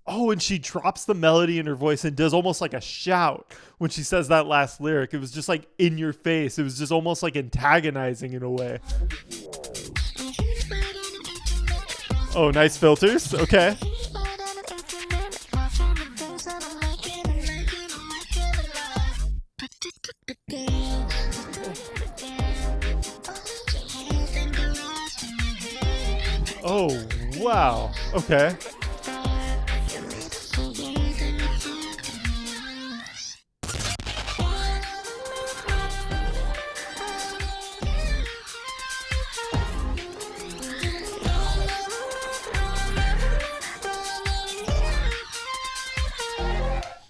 Oh, and she drops the melody in her voice and does almost like a shout when she says that last lyric. It was just like in your face. It was just almost like antagonizing in a way. Oh, nice filters. Okay. Oh, wow. Okay.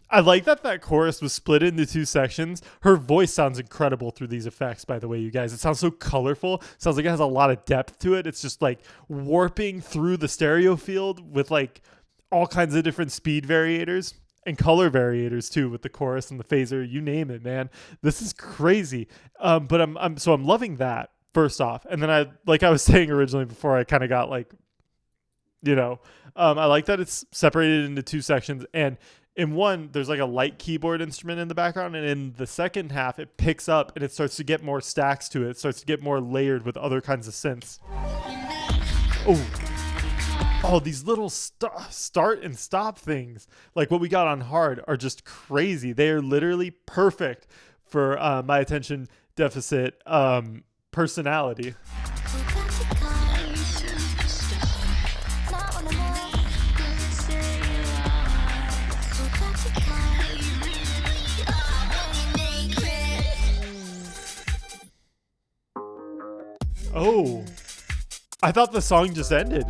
I like that chorus was split into 2 sections. Her voice sounds incredible through these effects, by the way, you guys. It sounds so colorful. It sounds like it has a lot of depth to it. It's just like warping through the stereo field with like all kinds of different speed variators and color variators too, with the chorus and the phaser, you name it, man. This is crazy. But I'm loving that first off. And then like I was saying originally before I kind of got like, I like that it's separated into 2 sections, and in one, there's like a light keyboard instrument in the background, and in the second half, it picks up and it starts to get more stacks to it. It starts to get more layered with other kinds of synths. Oh, these little start and stop things, like what we got on Hard, are just crazy. They are literally perfect for my attention deficit personality. Oh, I thought the song just ended.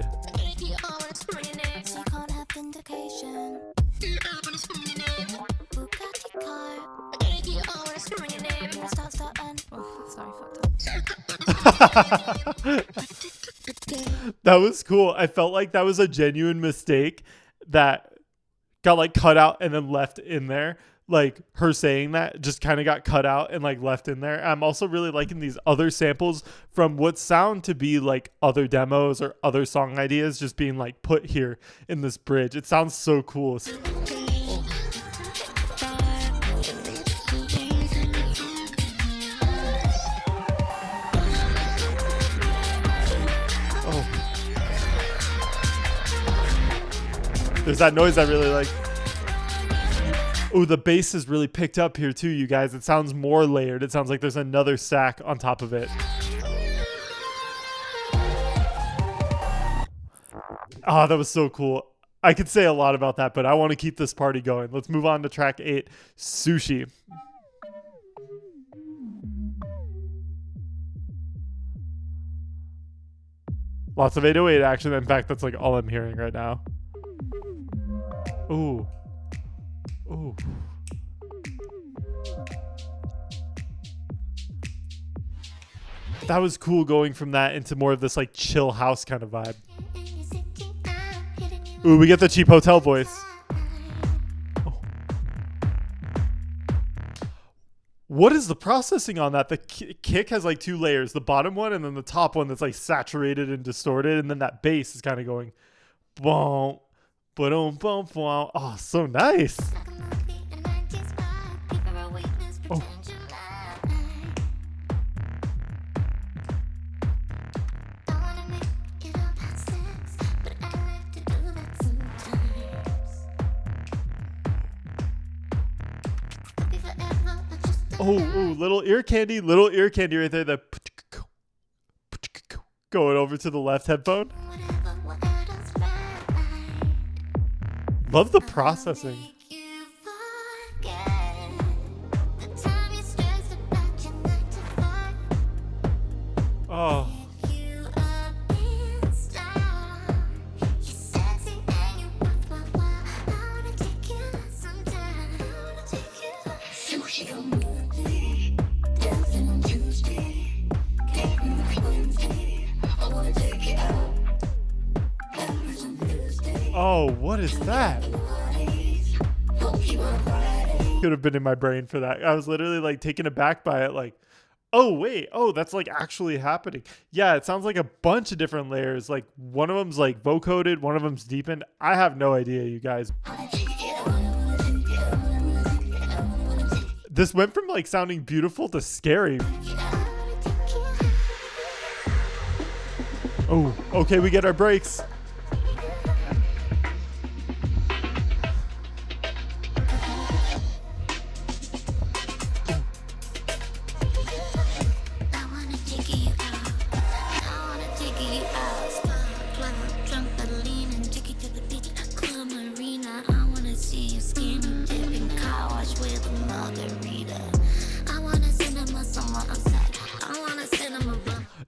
That was cool. I felt like that was a genuine mistake that got like cut out and then left in there. Like her saying that just kind of got cut out and like left in there. I'm also really liking these other samples from what sound to be like other demos or other song ideas just being like put here in this bridge. It sounds so cool. Oh. There's that noise I really like. Oh, the bass is really picked up here too, you guys. It sounds more layered. It sounds like there's another sack on top of it. Oh, that was so cool. I could say a lot about that, but I want to keep this party going. Let's move on to track 8, Sushi. Lots of 808 action. In fact, that's like all I'm hearing right now. Ooh. Ooh. That was cool, going from that into more of this like chill house kind of vibe. Ooh, we get the cheap hotel voice. Oh. What is the processing on that? The kick has like 2 layers, the bottom one and then the top one that's like saturated and distorted, and then that bass is kind of going boom, boom, boom, boom. Oh, so nice. Oh. Oh, little ear candy right there. The going over to the left headphone. Love the processing. Oh. Oh, what is that? Could have been in my brain for that. I was literally like taken aback by it, like, oh wait, oh, that's like actually happening. Yeah, it sounds like a bunch of different layers. Like one of them's like vocoded, one of them's deepened. I have no idea, you guys. This went from like sounding beautiful to scary. Oh, okay, we get our breaks.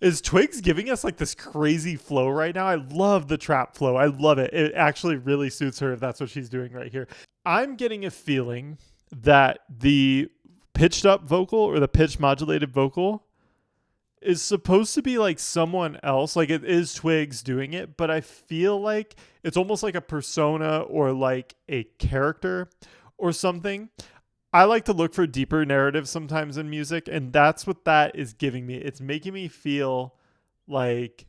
Is Twigs giving us like this crazy flow right now? I love the trap flow. I love it. It actually really suits her if that's what she's doing right here. I'm getting a feeling that the pitched up vocal or the pitch modulated vocal is supposed to be like someone else. Like it is Twigs doing it, but I feel like it's almost like a persona or like a character or something. I like to look for deeper narratives sometimes in music, and that's what that is giving me. It's making me feel like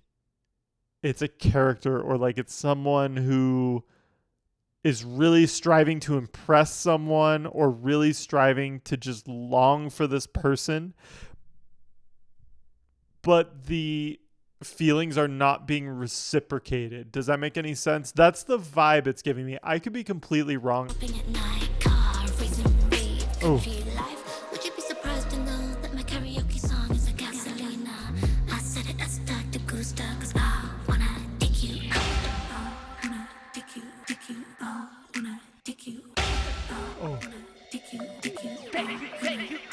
it's a character or like it's someone who is really striving to impress someone or really striving to just long for this person. But the feelings are not being reciprocated. Does that make any sense? That's the vibe it's giving me. I could be completely wrong. Oh. Would you be surprised to know that my karaoke song is a gasolina? I said it, I stuck to Gusta, cause I wanna take you. I wanna take you, take you, I wanna take you. Oh.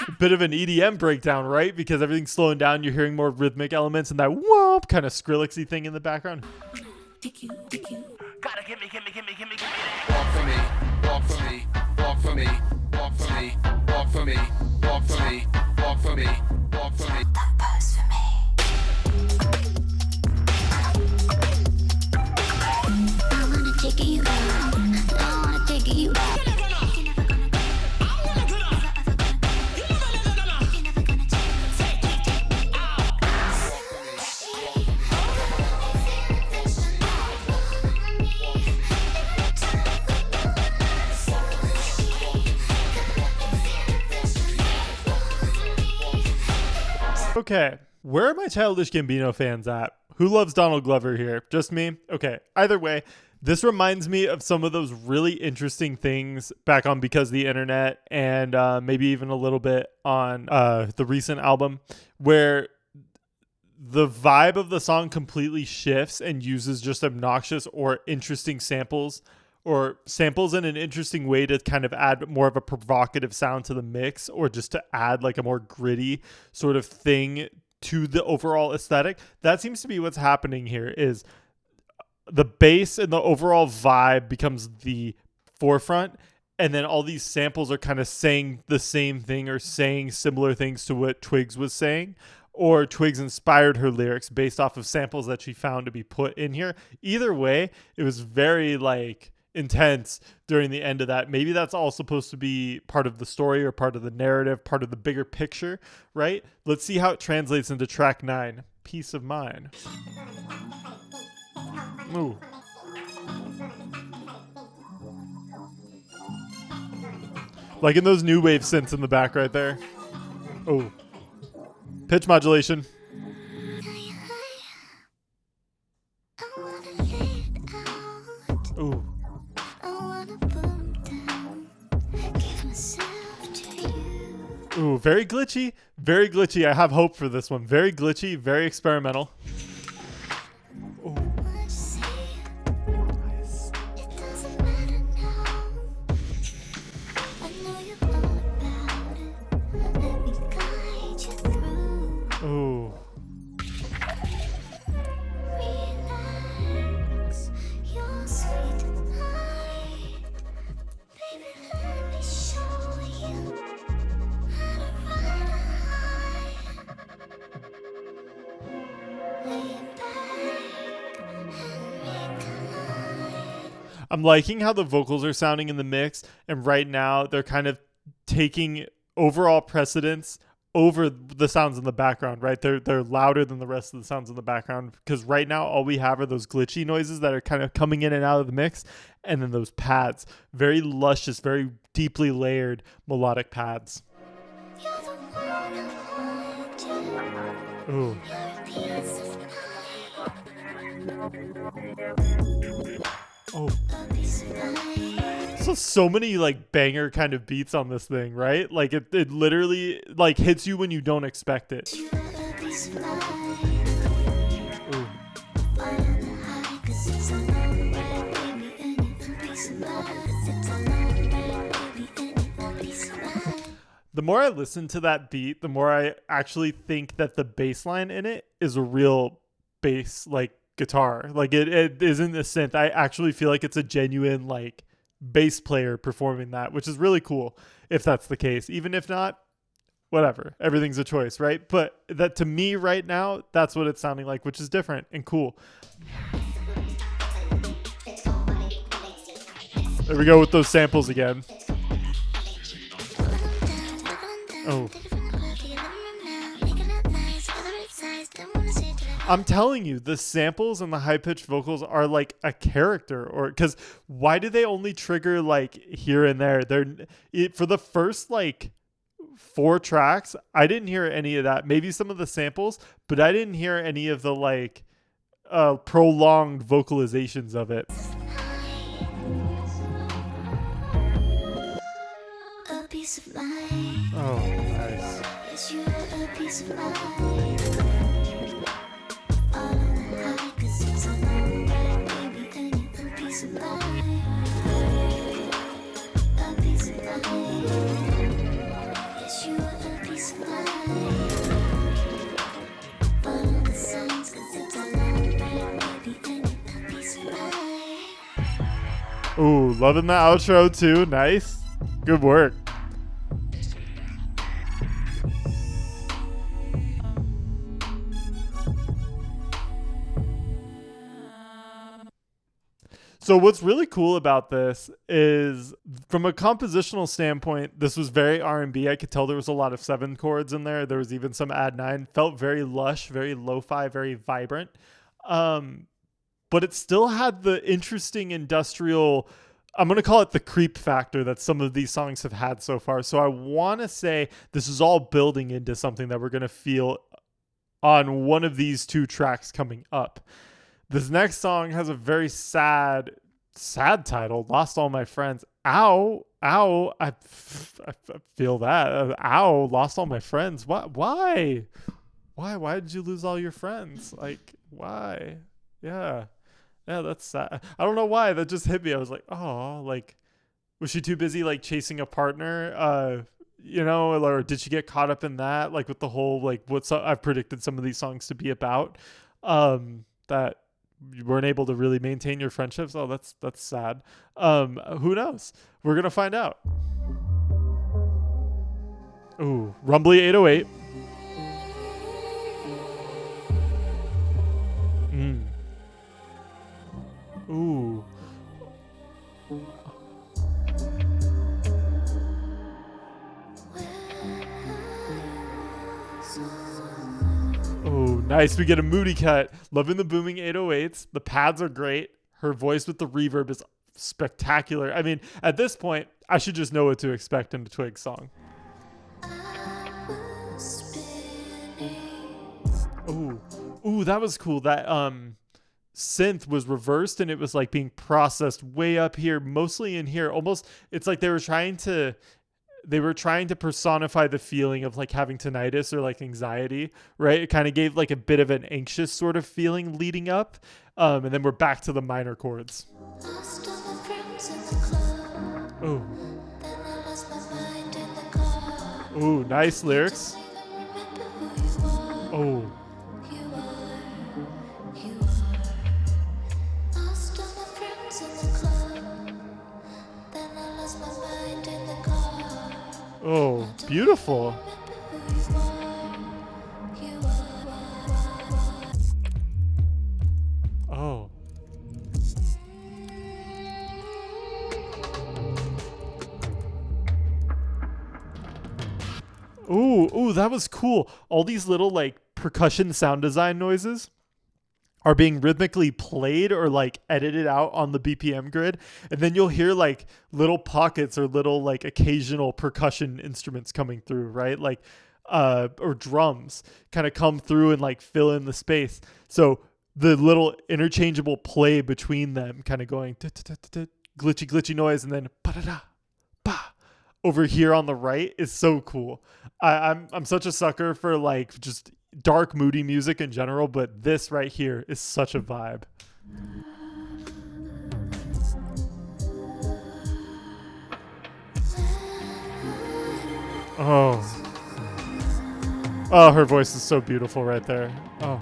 A bit of an EDM breakdown, right? Because everything's slowing down, you're hearing more rhythmic elements and that whoop kind of Skrillexy thing in the background. Take you, take you. Gotta give me that. Walk for me, walk for me, walk for me. Walk for me, walk for me, walk for me, walk for me, walk for me. Don't pose for me. I wanna take you out. I wanna take you out. Okay, where are my Childish Gambino fans at? Who loves Donald Glover here? Just me? Okay, either way, this reminds me of some of those really interesting things back on Because the Internet and maybe even a little bit on the recent album where the vibe of the song completely shifts and uses just obnoxious or interesting samples or samples in an interesting way to kind of add more of a provocative sound to the mix, or just to add like a more gritty sort of thing to the overall aesthetic. That seems to be what's happening here, is the bass and the overall vibe becomes the forefront, and then all these samples are kind of saying the same thing or saying similar things to what Twigs was saying, or Twigs inspired her lyrics based off of samples that she found to be put in here. Either way, it was very like intense during the end of that. Maybe that's all supposed to be part of the story or part of the narrative, part of the bigger picture, right? Let's see how it translates into track 9, Peace of Mind. Ooh. Like in those new wave synths in the back right there. Oh. Pitch modulation. Ooh. Ooh, very glitchy. Very glitchy. I have hope for this one. Very glitchy, very experimental. Ooh. Nice. Ooh. I'm liking how the vocals are sounding in the mix, and right now they're kind of taking overall precedence over the sounds in the background, right? They're louder than the rest of the sounds in the background, because right now all we have are those glitchy noises that are kind of coming in and out of the mix, and then those pads. Very luscious, very deeply layered melodic pads. Ooh. Oh. So many like banger kind of beats on this thing, right? Like it literally like hits you when you don't expect it. Ooh. The more I listen to that beat, the more I actually think that the bass line in it is a real bass like guitar. Like it isn't a synth. I actually feel like it's a genuine like bass player performing that, which is really cool if that's the case. Even if not, whatever. Everything's a choice, right? But that to me right now, that's what it's sounding like, which is different and cool. There we go with those samples again. Oh. I'm telling you, the samples and the high-pitched vocals are like a character, or because why do they only trigger like here and there? For the first like 4 tracks, I didn't hear any of that. Maybe some of the samples, but I didn't hear any of the like prolonged vocalizations of it. Oh, nice. Yes, you are a piece of mind. Ooh, loving the outro too. Nice. Good work. So what's really cool about this is, from a compositional standpoint, this was very R&B. I could tell there was a lot of 7 chords in there. There was even some add 9. Felt very lush, very lo-fi, very vibrant. But it still had the interesting industrial, I'm going to call it the creep factor that some of these songs have had so far. So I want to say this is all building into something that we're going to feel on one of these 2 tracks coming up. This next song has a very sad title, Lost All My Friends. Ow, I feel that. Ow, lost all my friends. Why? Why did you lose all your friends? Like, why? Yeah. Yeah, that's sad. I don't know why that just hit me. I was like, oh, like, was she too busy like chasing a partner? Or did she get caught up in that? Like with the whole like I've predicted some of these songs to be about, that you weren't able to really maintain your friendships. Oh, that's sad. Who knows? We're gonna find out. Ooh, Rumbly 808. Ooh. Oh, nice. We get a moody cut. Loving the booming 808s. The pads are great. Her voice with the reverb is spectacular. I mean, at this point, I should just know what to expect in a Twigs song. Ooh, that was cool. That synth was reversed and it was like being processed way up here, mostly in here. Almost, it's like they were trying to personify the feeling of like having tinnitus or like anxiety, right? It kind of gave like a bit of an anxious sort of feeling leading up. And then we're back to the minor chords. Ooh, nice lyrics. Oh. Oh, beautiful. Oh. Ooh, that was cool. All these little like percussion sound design noises are being rhythmically played or like edited out on the BPM grid. And then you'll hear like little pockets or little like occasional percussion instruments coming through, right? Like, or drums kind of come through and like fill in the space. So the little interchangeable play between them kind of going glitchy noise and then over here on the right is so cool. I'm such a sucker for like just dark, moody music in general, but this right here is such a vibe. Oh, her voice is so beautiful right there. Oh.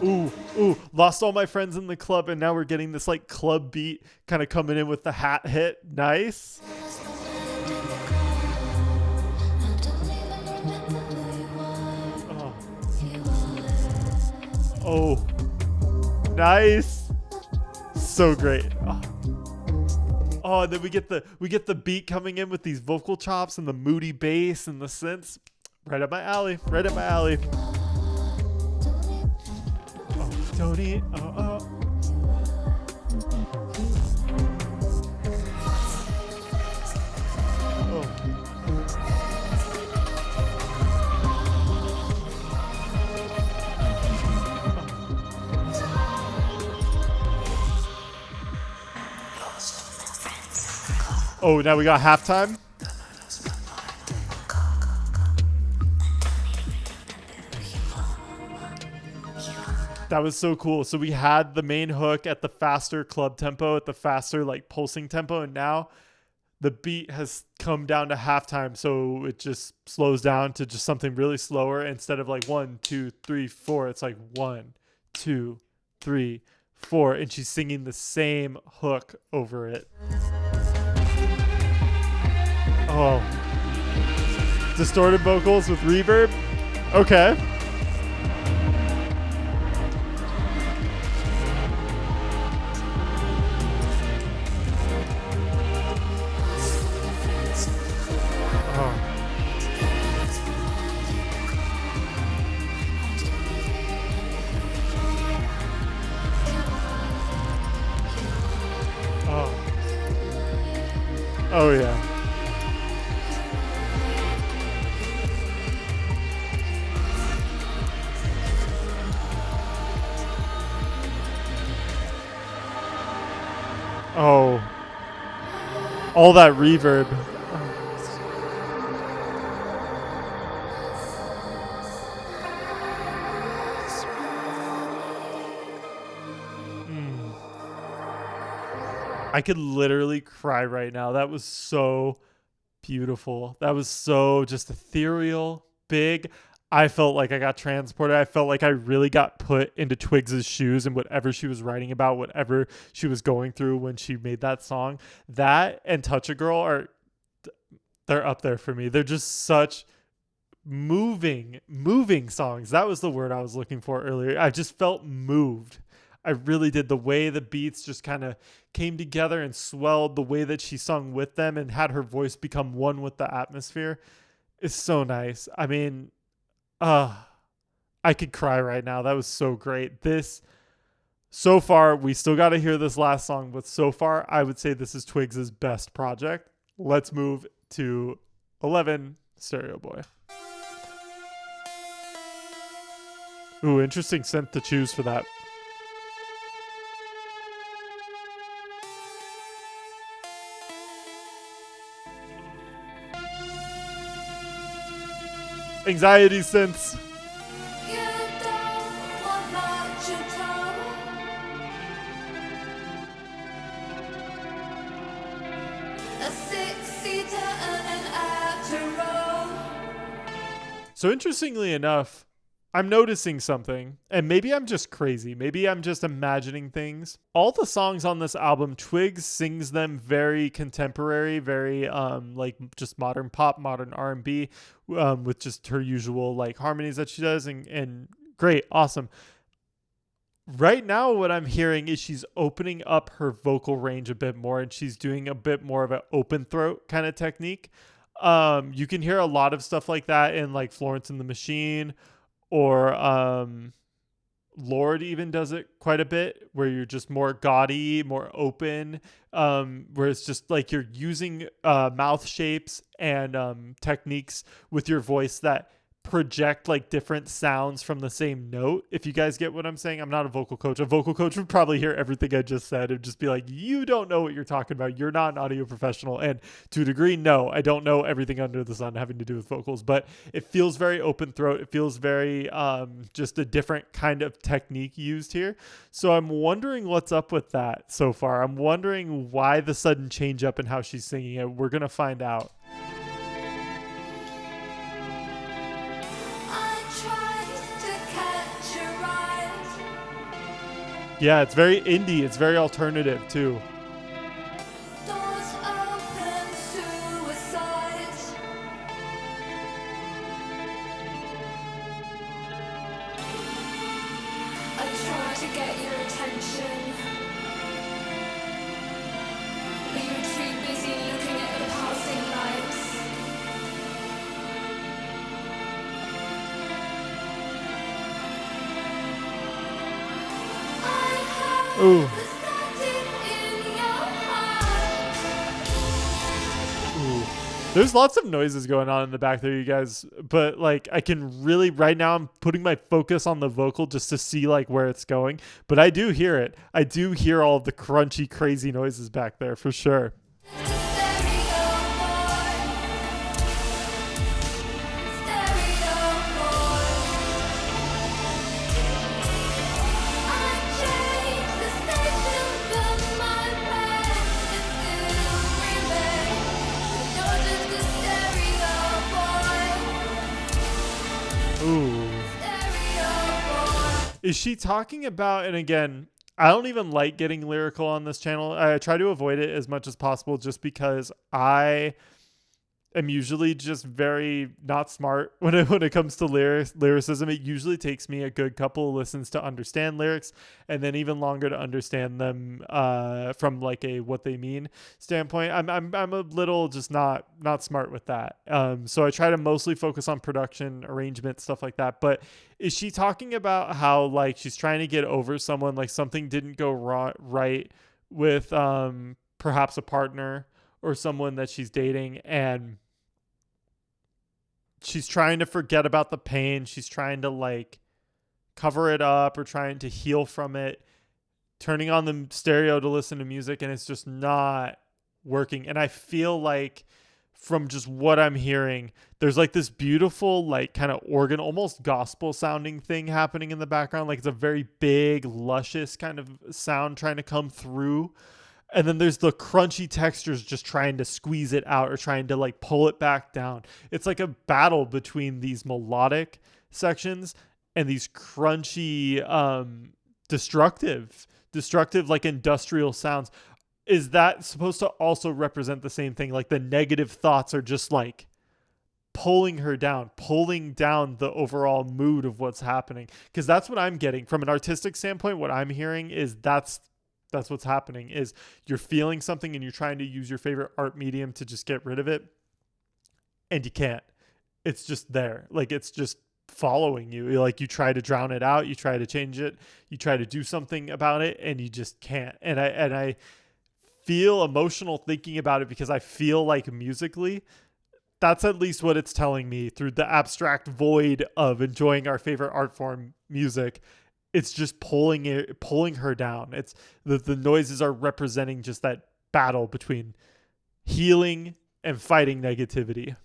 Ooh, lost all my friends in the club, and now we're getting this like club beat kind of coming in with the hat hit. Nice. Oh, nice. So great. Oh, and then we get the beat coming in with these vocal chops and the moody bass and the synths. Right up my alley. Right up my alley. Tony, oh. Oh, now we got halftime. That was so cool. So we had the main hook at the faster club tempo, at the faster like pulsing tempo, and now the beat has come down to halftime, so it just slows down to just something really slower. Instead of like 1, 2, 3, 4, it's like 1, 2, 3, 4, and she's singing the same hook over it. Oh, distorted vocals with reverb. Okay. Oh yeah. Oh. All that reverb. I could literally cry right now. That was so beautiful. That was so just ethereal, big. I felt like I got transported. I felt like I really got put into Twigs's shoes and whatever she was writing about, whatever she was going through when she made that song. That and Touch a Girl they're up there for me. They're just such moving songs. That was the word I was looking for earlier. I just felt moved. I really did. The way the beats just kind of came together and swelled, the way that she sung with them and had her voice become one with the atmosphere is so nice. I mean, I could cry right now. That was so great. So far, we still got to hear this last song, but so far, I would say this is Twigs' best project. Let's move to 11, Stereo Boy. Ooh, interesting synth to choose for that. Anxiety synths. So interestingly enough, I'm noticing something, and maybe I'm just crazy. Maybe I'm just imagining things. All the songs on this album, Twigs sings them very contemporary, very like just modern pop, modern R&B, with just her usual like harmonies that she does, and great, awesome. Right now, what I'm hearing is she's opening up her vocal range a bit more, and she's doing a bit more of an open throat kind of technique. You can hear a lot of stuff like that in like Florence and the Machine, or Lord even does it quite a bit, where you're just more gaudy, more open, where it's just like you're using mouth shapes and techniques with your voice that project like different sounds from the same note. If you guys get what I'm saying, I'm not a vocal coach. A vocal coach would probably hear everything I just said and just be like, you don't know what you're talking about. You're not an audio professional. And to a degree, no, I don't know everything under the sun having to do with vocals, but it feels very open throat. It feels very just a different kind of technique used here. So I'm wondering what's up with that so far. I'm wondering why the sudden change up in how she's singing it. We're going to find out. Yeah, it's very indie. It's very alternative, too. Doors open, suicide. I try to get your attention, but you're too busy looking at the passing lights. Ooh. There's lots of noises going on in the back there, you guys, but like I can really right now I'm putting my focus on the vocal just to see like where it's going, but I do hear it. I do hear all of the crunchy, crazy noises back there for sure. Ooh. Is she talking about, and again, I don't even like getting lyrical on this channel. I try to avoid it as much as possible just because I am usually just very not smart when it comes to lyricism. It usually takes me a good couple of listens to understand lyrics, and then even longer to understand them from like a what they mean standpoint. I'm a little just not smart with that. So I try to mostly focus on production, arrangement, stuff like that. But is she talking about how like she's trying to get over someone, like something didn't go right with perhaps a partner or someone that she's dating, and she's trying to forget about the pain. She's trying to like cover it up or trying to heal from it, turning on the stereo to listen to music, and it's just not working. And I feel like from just what I'm hearing, there's like this beautiful, like kind of organ, almost gospel sounding thing happening in the background. Like it's a very big, luscious kind of sound trying to come through. And then there's the crunchy textures just trying to squeeze it out or trying to like pull it back down. It's like a battle between these melodic sections and these crunchy, destructive, like industrial sounds. Is that supposed to also represent the same thing? Like the negative thoughts are just like pulling her down, pulling down the overall mood of what's happening. Because that's what I'm getting from an artistic standpoint. What I'm hearing is that's what's happening is you're feeling something and you're trying to use your favorite art medium to just get rid of it. And you can't. It's just there. Like it's just following you. Like you try to drown it out. You try to change it. You try to do something about it and you just can't. And I feel emotional thinking about it because I feel like musically, that's at least what it's telling me through the abstract void of enjoying our favorite art form, music. It's just pulling her down. It's the noises are representing just that battle between healing and fighting negativity.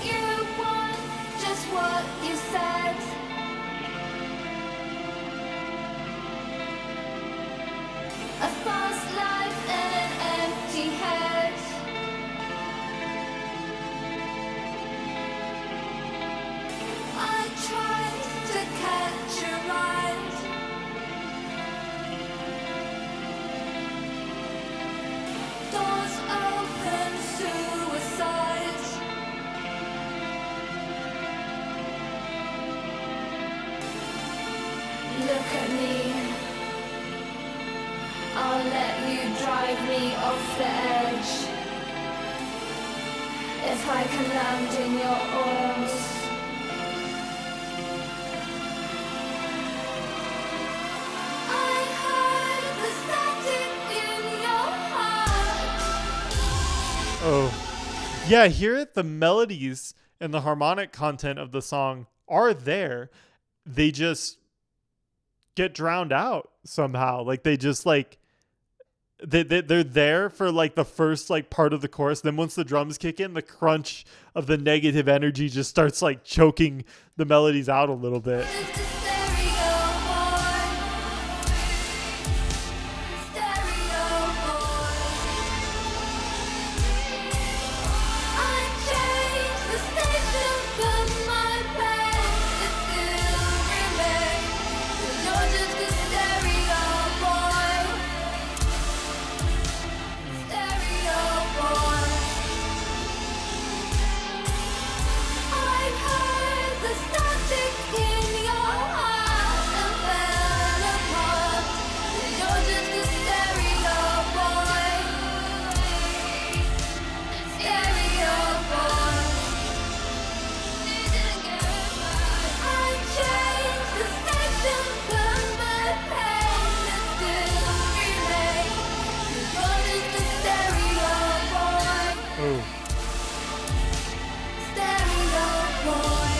You want just what you said. A fast life and an empty head. I tried to catch a ride. Doors open, suicide. Look at me. I'll let you drive me off the edge. If I can land in your arms. I heard the static in your heart. Oh, yeah. Hear it. The melodies and the harmonic content of the song are there. They just get drowned out somehow. Like they just like they're there for like the first like part of the chorus. Then once the drums kick in, the crunch of the negative energy just starts like choking the melodies out a little bit. It's the stereo boy. Stereo boy. I changed the station, but my pain still remains. 'Cause you're just a stereo boy. Stereo boy. I heard the static in your heart and fell apart. 'Cause you're just a stereo boy. Stereo boy. I changed the station, but my pain still remains. 'Cause you're just a stereo boy. Oh, Stereo boy.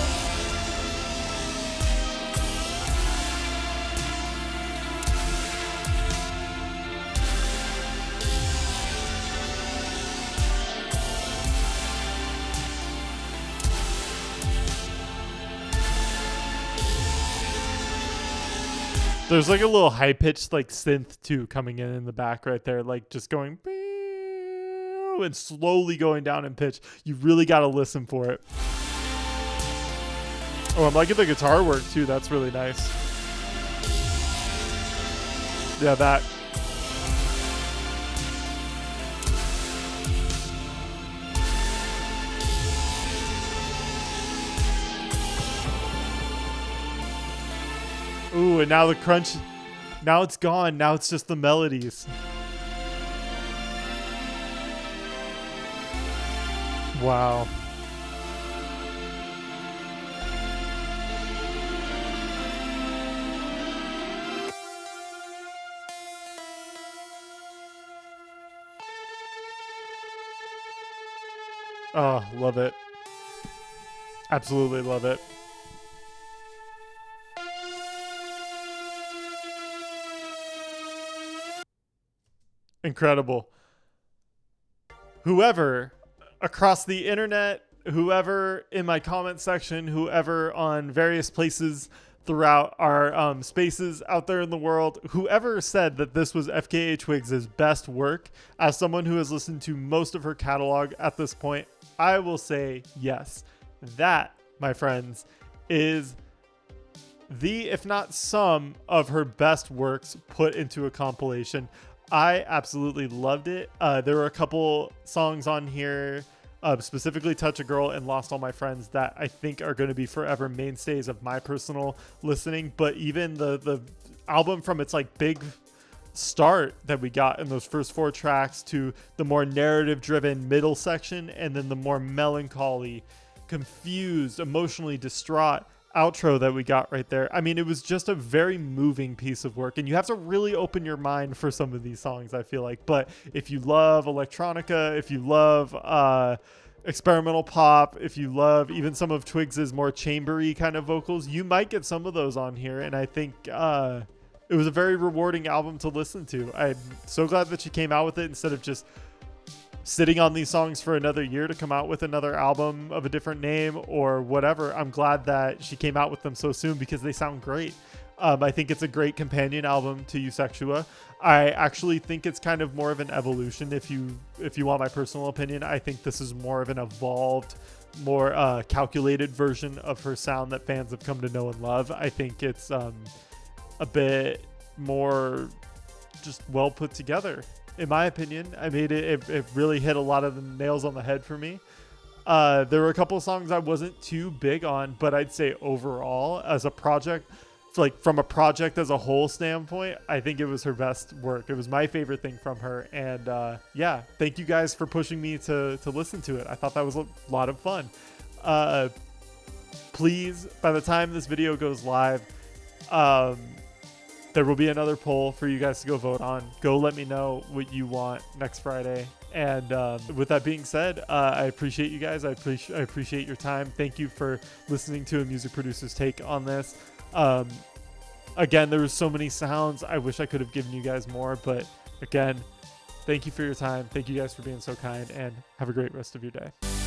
there's like a little high pitched like synth too coming in the back right there, like just going "Beow," and slowly going down in pitch. You really got to listen for it. Oh, I'm liking the guitar work too. That's really nice. Yeah, that. Ooh, and now the crunch. Now it's gone. Now it's just the melodies. Wow. Oh, love it. Absolutely love it. Incredible. Whoever across the internet, whoever in my comment section, whoever on various places throughout our spaces out there in the world. Whoever said that this was FKA Twigs' best work, as someone who has listened to most of her catalog at this point, I will say yes. That, my friends, is the, if not some, of her best works put into a compilation. I absolutely loved it. There were a couple songs on here, specifically Touch a Girl and Lost All My Friends, that I think are going to be forever mainstays of my personal listening. But even the album, from its like big start that we got in those first 4 tracks to the more narrative driven middle section, and then the more melancholy, confused, emotionally distraught outro that we got right there. I mean, it was just a very moving piece of work, and you have to really open your mind for some of these songs, I feel like. But if you love electronica, if you love experimental pop, if you love even some of Twigs's more chambery kind of vocals, you might get some of those on here. And I think it was a very rewarding album to listen to. I'm so glad that she came out with it instead of just sitting on these songs for another year to come out with another album of a different name or whatever. I'm glad that she came out with them so soon because they sound great. I think it's a great companion album to EUSEXUA. I actually think it's kind of more of an evolution. If you want my personal opinion, I think this is more of an evolved, more calculated version of her sound that fans have come to know and love. I think it's a bit more just well put together. In my opinion, I mean, it really hit a lot of the nails on the head for me. There were a couple of songs I wasn't too big on, but I'd say overall, as a project, like from a project as a whole standpoint, I think it was her best work. It was my favorite thing from her. And yeah, thank you guys for pushing me to listen to it. I thought that was a lot of fun. Please, by the time this video goes live, there will be another poll for you guys to go vote on. Go let me know what you want next Friday. And with that being said, I appreciate you guys. I appreciate your time. Thank you for listening to a music producer's take on this. Again, there was so many sounds. I wish I could have given you guys more. But again, thank you for your time. Thank you guys for being so kind. And have a great rest of your day.